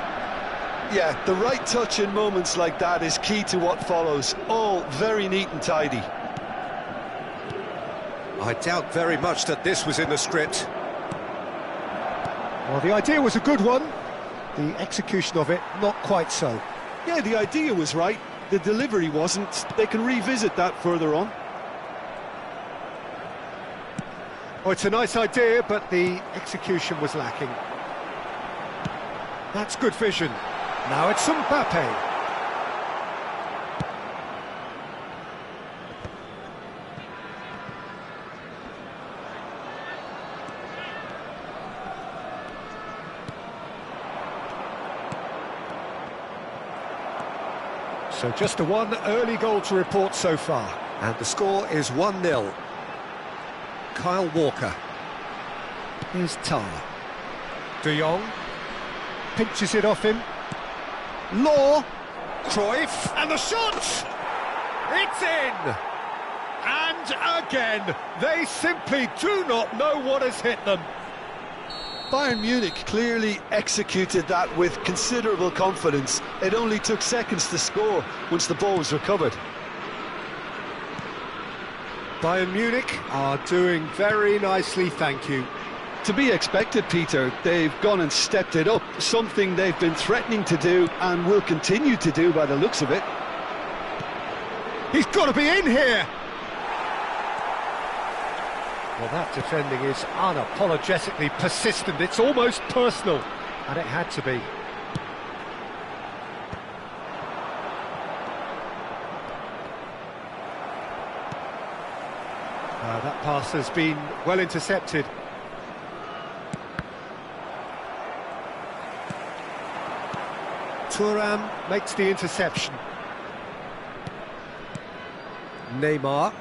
Yeah, the right touch in moments like that is key to what follows. All very neat and tidy. I doubt very much that this was in the script. Well, the idea was a good one. The execution of it, not quite so. Yeah, the idea was right. The delivery wasn't. They can revisit that further on. Oh, it's a nice idea, but the execution was lacking. That's good vision. Now it's Mbappe. So just the one early goal to report so far. And the score is 1-0. Kyle Walker. Here's Tar. De Jong. Pinches it off him. Law, Cruyff, and the shot! It's in! And again, they simply do not know what has hit them. Bayern Munich clearly executed that with considerable confidence. It only took seconds to score once the ball was recovered. Bayern Munich are doing very nicely, thank you. To be expected, Peter. They've gone and stepped it up, something they've been threatening to do and will continue to do by the looks of it. He's got to be in here! Well, that defending is unapologetically persistent, it's almost personal, and it had to be. That pass has been well intercepted. Thuram makes the interception. Neymar.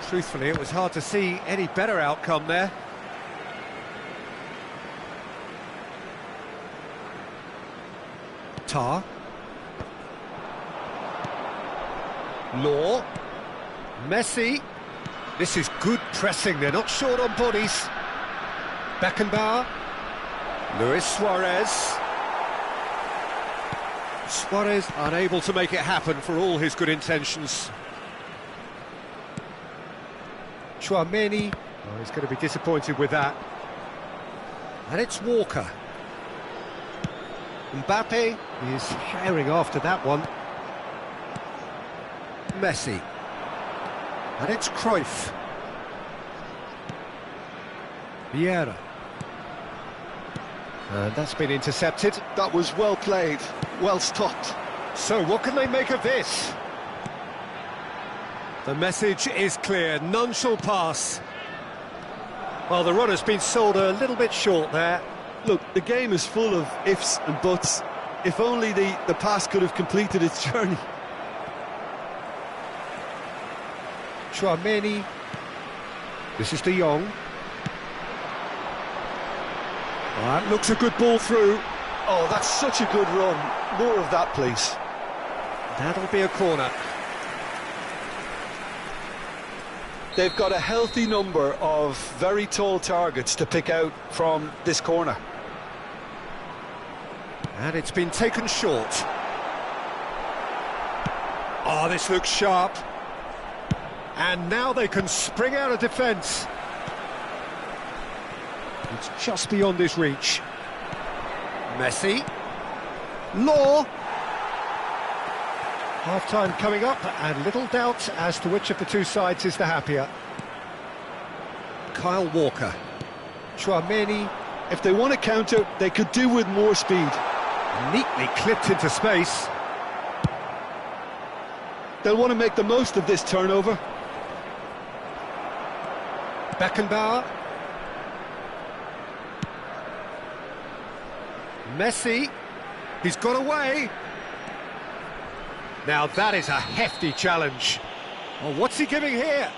Truthfully, it was hard to see any better outcome there. Tar. Law. Messi. This is good pressing, they're not short on bodies. Beckenbauer. Luis Suarez. Suarez unable to make it happen for all his good intentions. Chouameni, oh, he's going to be disappointed with that. And it's Walker. Mbappe is sharing after that one. Messi. And it's Cruyff. Vieira. And that's been intercepted. That was well played, well stopped. So what can they make of this? The message is clear, none shall pass. Well, the runner's been sold a little bit short there. Look, the game is full of ifs and buts. If only the pass could have completed its journey. Chouameni. This is De Jong. That looks a good ball through. Oh, that's such a good run. More of that, please. That'll be a corner. They've got a healthy number of very tall targets to pick out from this corner. And it's been taken short. Oh, this looks sharp. And now they can spring out of defence. It's just beyond his reach. Messi. Law. Half-time coming up, and little doubt as to which of the two sides is the happier. Kyle Walker. Chouameni. If they want to counter, they could do with more speed. Neatly clipped into space. They'll want to make the most of this turnover. Beckenbauer. Messi. He's got away. Now that is a hefty challenge. Well, what's he giving here?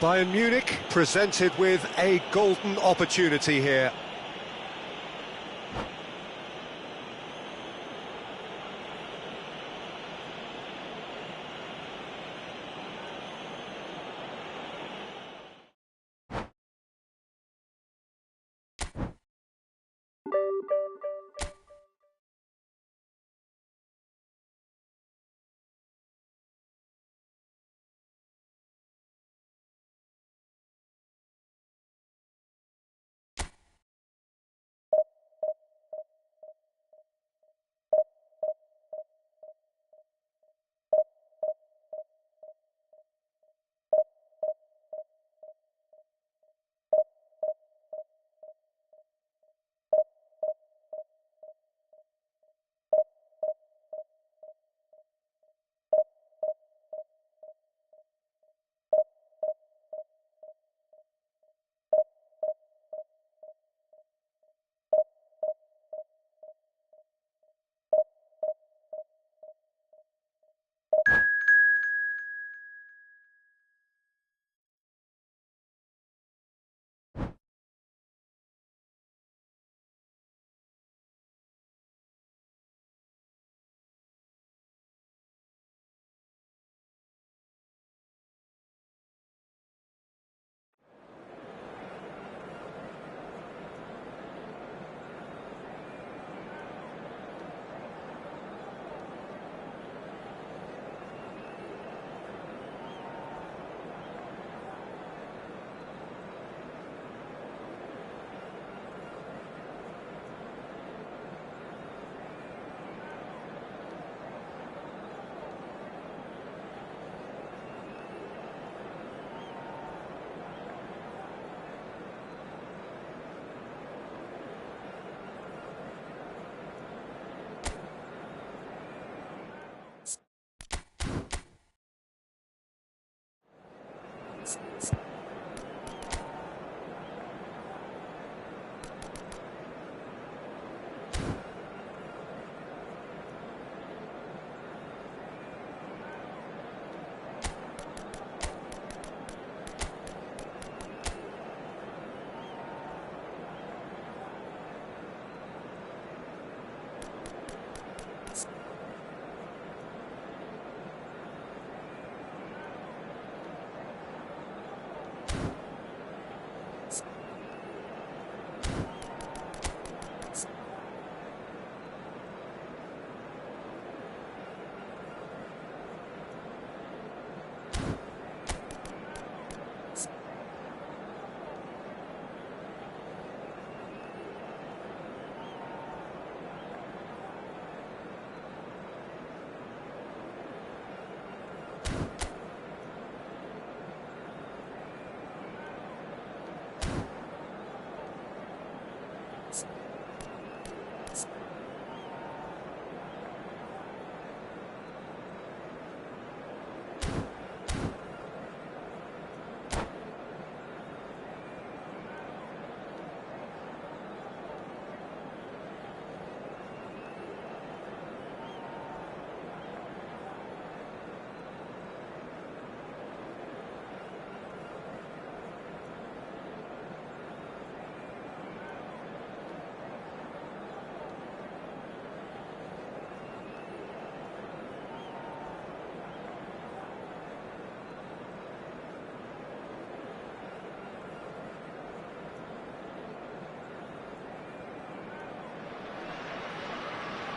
Bayern Munich presented with a golden opportunity here.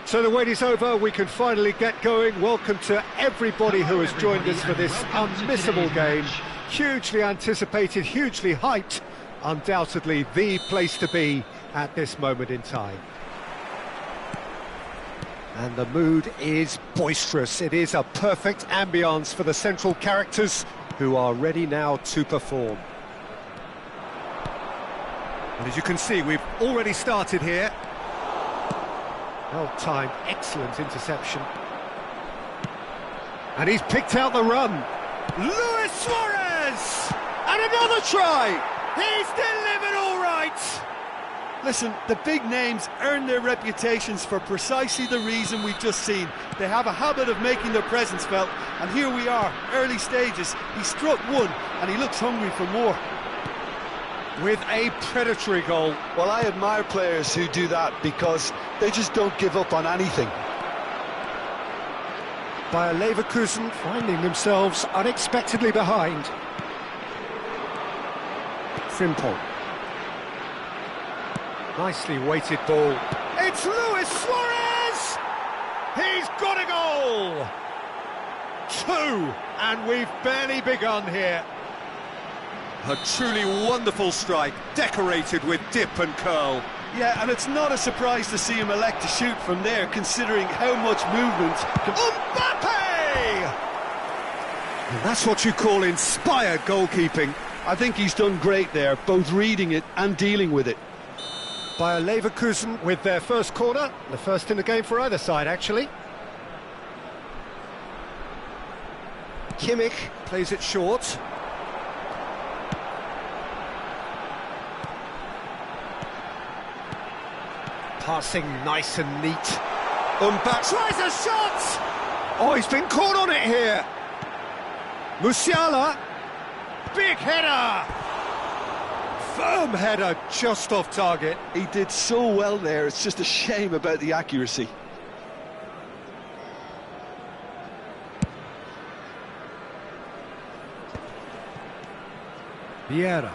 So the wait is over, we can finally get going. Welcome to everybody who has joined us for this unmissable game. Hugely anticipated, hugely hyped, undoubtedly the place to be at this moment in time. And the mood is boisterous. It is a perfect ambience for the central characters who are ready now to perform. And as you can see, we've already started here. Well-timed, excellent interception. And he's picked out the run. Luis Suarez! And another try! He's delivered all right! Listen, the big names earn their reputations for precisely the reason we've just seen. They have a habit of making their presence felt, and here we are, early stages. He struck one, and he looks hungry for more. With a predatory goal. Well, I admire players who do that because they just don't give up on anything. Bayer Leverkusen finding themselves unexpectedly behind. Frimpong. Nicely weighted ball. It's Luis Suarez! He's got a goal! 2, and we've barely begun here. A truly wonderful strike, decorated with dip and curl. Yeah, and it's not a surprise to see him elect to shoot from there, considering how much movement... Mbappe! And that's what you call inspired goalkeeping. I think he's done great there, both reading it and dealing with it. Bayer Leverkusen with their first corner, the first in the game for either side, actually. Kimmich plays it short. Passing nice and neat. Mbappe tries a shot! Oh, he's been caught on it here. Musiala. Big header! Firm header, just off target. He did so well there, it's just a shame about the accuracy. Vieira.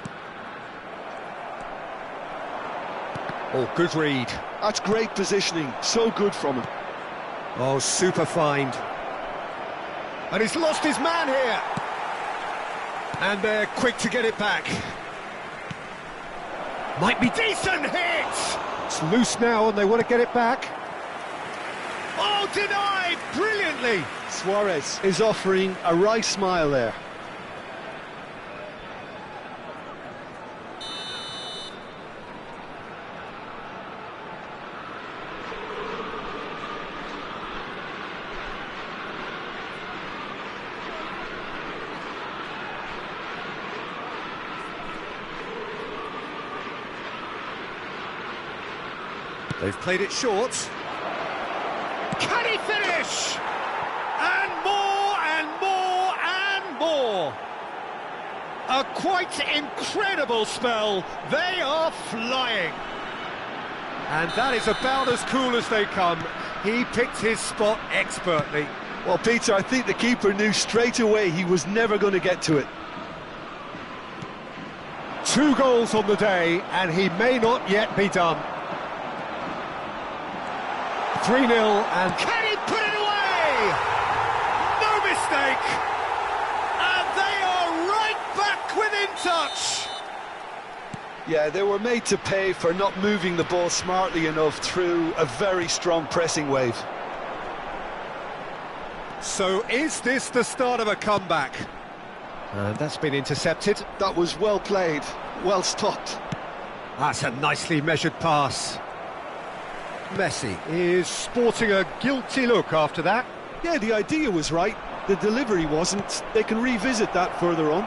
Oh, good read. That's great positioning, so good from him. Oh, super find. And he's lost his man here. And they're quick to get it back. Might be decent hit! It's loose now and they want to get it back. Oh, denied brilliantly! Suarez is offering a wry smile there. They've played it short. Can he finish? And more and more and more. A quite incredible spell. They are flying. And that is about as cool as they come. He picked his spot expertly. Well, Peter, I think the keeper knew straight away he was never going to get to it. 2 goals on the day, and he may not yet be done. 3-0, and can he put it away? No mistake! And they are right back within touch! Yeah, they were made to pay for not moving the ball smartly enough through a very strong pressing wave. So is this the start of a comeback? And that's been intercepted. That was well played, well stopped. That's a nicely measured pass. Messi is sporting a guilty look after that. Yeah, the idea was right, the delivery wasn't. They can revisit that further on.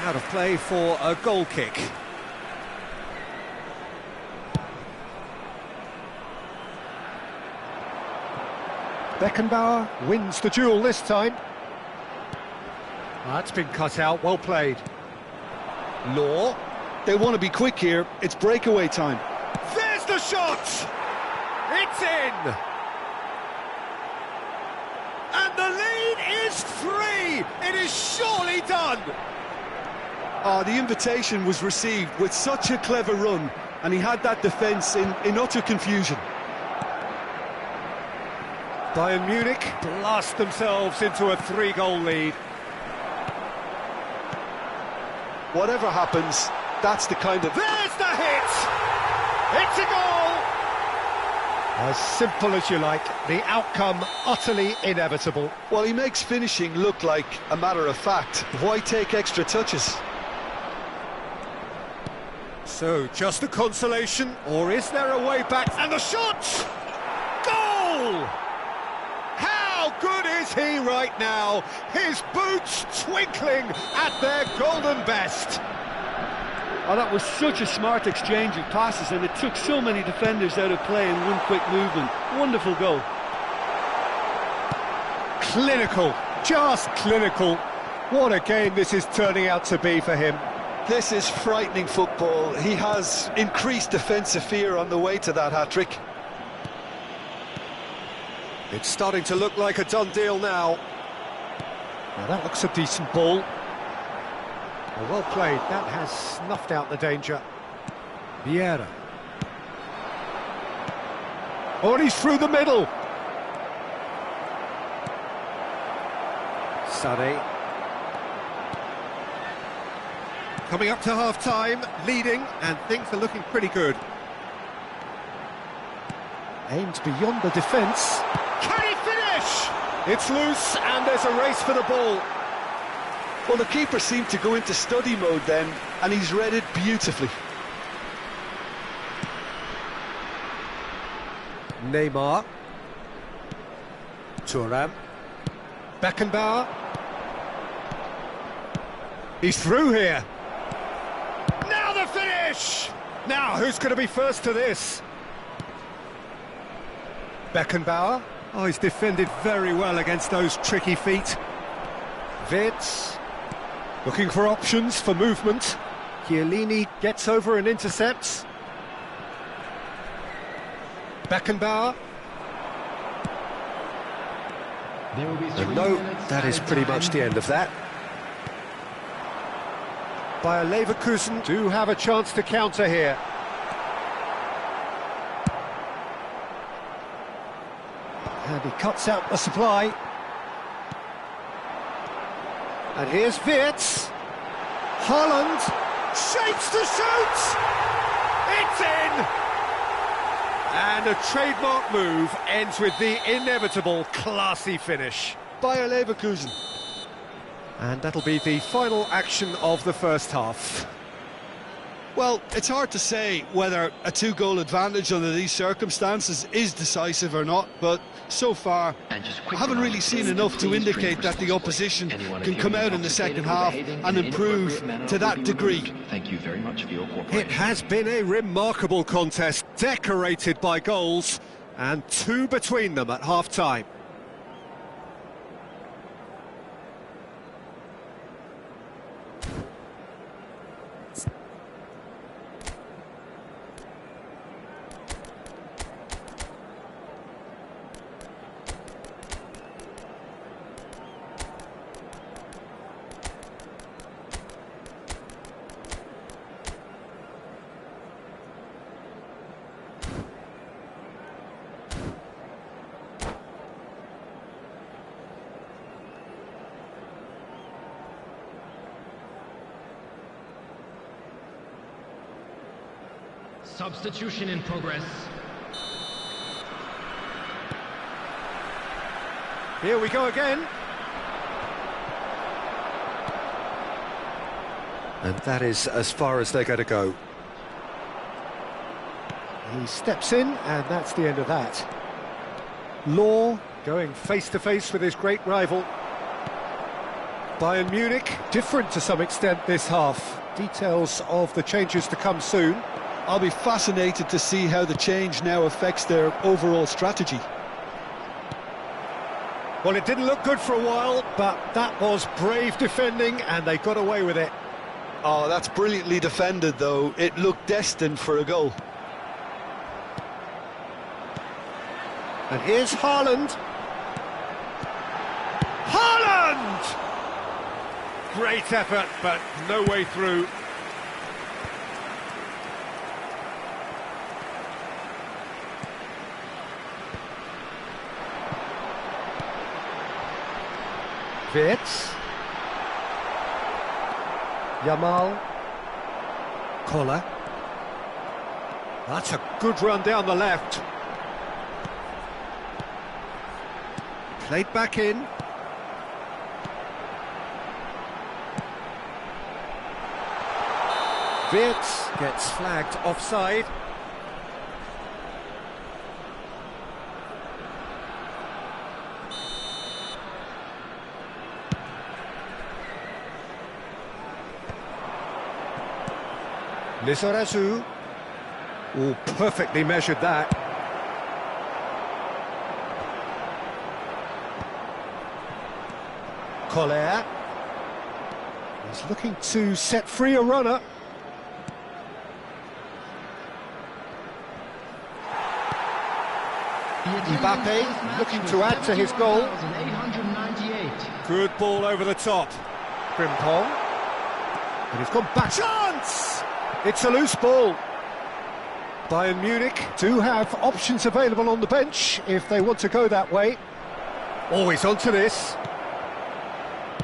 Out of play for a goal kick. Beckenbauer wins the duel this time. That's been cut out, well played. Law. They want to be quick here, it's breakaway time. There's the shot! It's in! And the lead is 3! It is surely done! The invitation was received with such a clever run. and he had that defence in utter confusion. Bayern Munich blast themselves into a 3-goal lead. Whatever happens, that's the kind of... There's the hit! It's a goal! As simple as you like, the outcome utterly inevitable. Well, he makes finishing look like a matter of fact. Why take extra touches? So, just a consolation, or is there a way back? And the shot! Goal! How good is he right now? His boots twinkling at their golden best. Oh, that was such a smart exchange of passes, and it took so many defenders out of play in one quick movement. Wonderful goal. Clinical, just clinical. What a game this is turning out to be for him. This is frightening football. He has increased defensive fear on the way to that hat-trick. It's starting to look like a done deal now. Now that looks a decent ball. Well played, that has snuffed out the danger. Vieira. Oh, and he's through the middle. Sané. Coming up to half-time, leading, and things are looking pretty good. Aimed beyond the defence. Can he finish? It's loose, and there's a race for the ball. Well, the keeper seemed to go into study mode then, and he's read it beautifully. Neymar. Thuram. Beckenbauer. He's through here. Now the finish! Now, who's going to be first to this? Beckenbauer. Oh, he's defended very well against those tricky feet. Wirtz. Looking for options for movement. Chiellini gets over and intercepts. Beckenbauer. And no, that is pretty much the end of that. Bayer Leverkusen do have a chance to counter here. And he cuts out the supply. And here's Wirtz. Haaland shapes to shoot! It's in! And a trademark move ends with the inevitable classy finish. Bayer Leverkusen. And that'll be the final action of the first half. Well, it's hard to say whether a 2-goal advantage under these circumstances is decisive or not, but so far I haven't really seen enough to indicate that the opposition can come out in the second half and improve to that degree. Thank you very much for your cooperation. It has been a remarkable contest, decorated by goals, and 2 between them at half-time. Substitution in progress. Here we go again. And that is as far as they're going to go. He steps in, and that's the end of that. Law going face-to-face with his great rival. Bayern Munich, different to some extent this half. Details of the changes to come soon. I'll be fascinated to see how the change now affects their overall strategy. Well, it didn't look good for a while, but that was brave defending, and they got away with it. Oh, that's brilliantly defended, though. It looked destined for a goal. And here's Haaland. Haaland! Great effort, but no way through. Wirtz. Yamal. Koller. That's a good run down the left. Played back in. Wirtz gets flagged offside. Lizarazu. Oh, perfectly measured that. Koller. He's looking to set free a runner. Mbappe looking to add to his goal. Good ball over the top. Frimpong. And he's gone back. Chance! It's a loose ball. Bayern Munich do have options available on the bench if they want to go that way. Always onto this.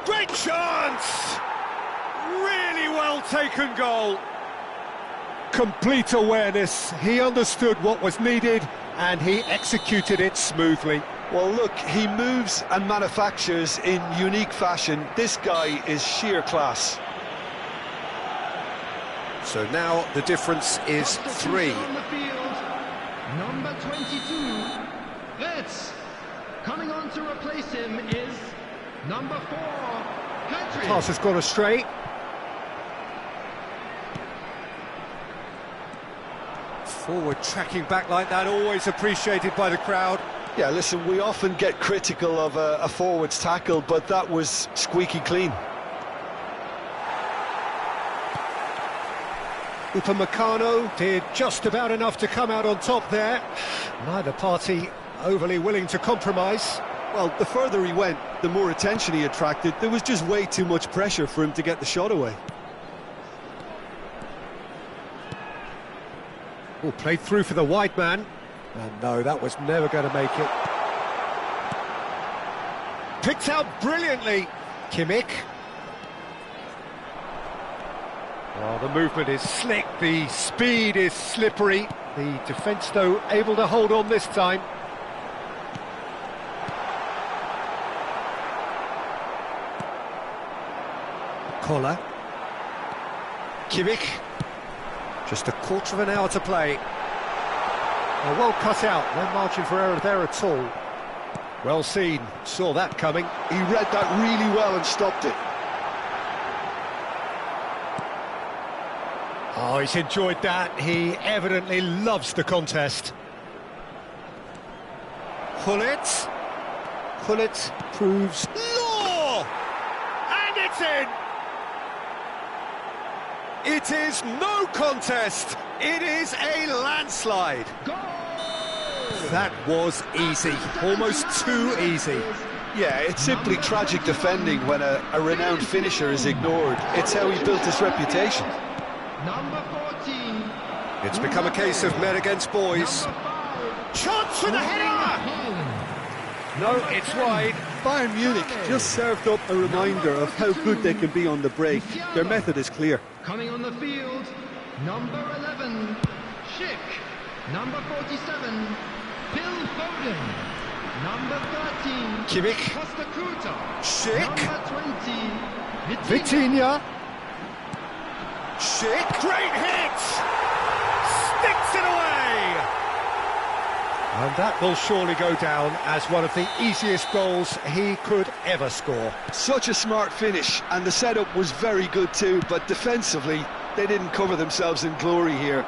Great chance! Really well taken goal. Complete awareness. He understood what was needed and he executed it smoothly. Well, look, he moves and manufactures in unique fashion. This guy is sheer class. So now the difference is 3. On the field, number 22, Wirtz. Coming on to replace him is number 4, Petri. Pass has gone astray. Forward tracking back like that, always appreciated by the crowd. Yeah, listen, we often get critical of a forward's tackle, but that was squeaky clean. Upamecano did just about enough to come out on top there. Neither party overly willing to compromise. Well, the further he went, the more attention he attracted. There was just way too much pressure for him to get the shot away. Oh, played through for the wide man. And no, that was never going to make it. Picked out brilliantly. Kimmich. Oh, the movement is slick, the speed is slippery. The defence, though, able to hold on this time. Koller. Kimmich. Just a quarter of an hour to play. Oh, well cut out, no margin for error there at all. Well seen, saw that coming. He read that really well and stopped it. Oh, he's enjoyed that. He evidently loves the contest. Gullit. Gullit proves... Law! And it's in! It is no contest. It is a landslide. Goal! That was easy, almost too easy. Yeah, it's simply tragic defending when a renowned finisher is ignored. It's how he built his reputation. Number 14. It's become a case of men against boys. Chance for the header! No, it's wide. Bayern Munich just served up a reminder of how good they can be on the break. Their method is clear. Coming on the field, number 11, Schick. Number 47, Phil Foden. Number 13, Kimmich. Costa Curta. Schick. Number 20, Vitinha. Schick. Great hit! Sticks it away! And that will surely go down as one of the easiest goals he could ever score. Such a smart finish, and the setup was very good too, but defensively, they didn't cover themselves in glory here.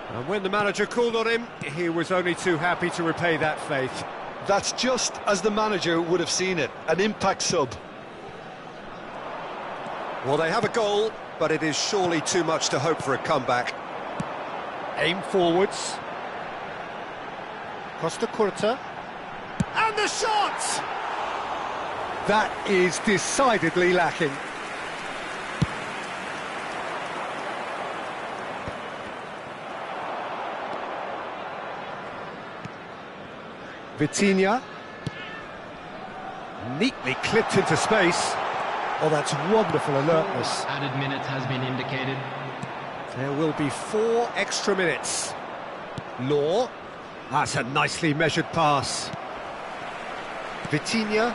And when the manager called on him, he was only too happy to repay that faith. That's just as the manager would have seen it, an impact sub. Well, they have a goal, but it is surely too much to hope for a comeback. Aim forwards. Costa Curta. And the shot! That is decidedly lacking. Vitinha. Neatly clipped into space. Oh, that's wonderful alertness. Added minutes has been indicated. There will be 4 extra minutes. Law. That's a nicely measured pass. Vitinha.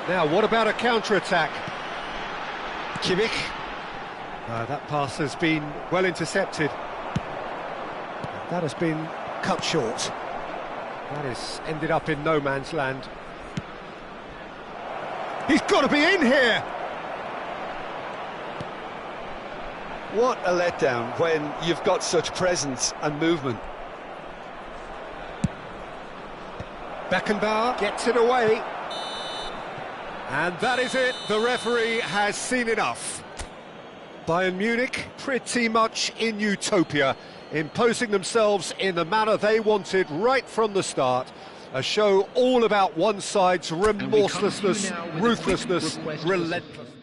Now, what about a counter-attack? Kimmich. That pass has been well intercepted. That has been cut short. That has ended up in no man's land. He's got to be in here! What a letdown when you've got such presence and movement. Beckenbauer gets it away. And that is it, the referee has seen enough. Bayern Munich pretty much in utopia, imposing themselves in the manner they wanted right from the start. A show all about one side's remorselessness, ruthlessness, relentlessness.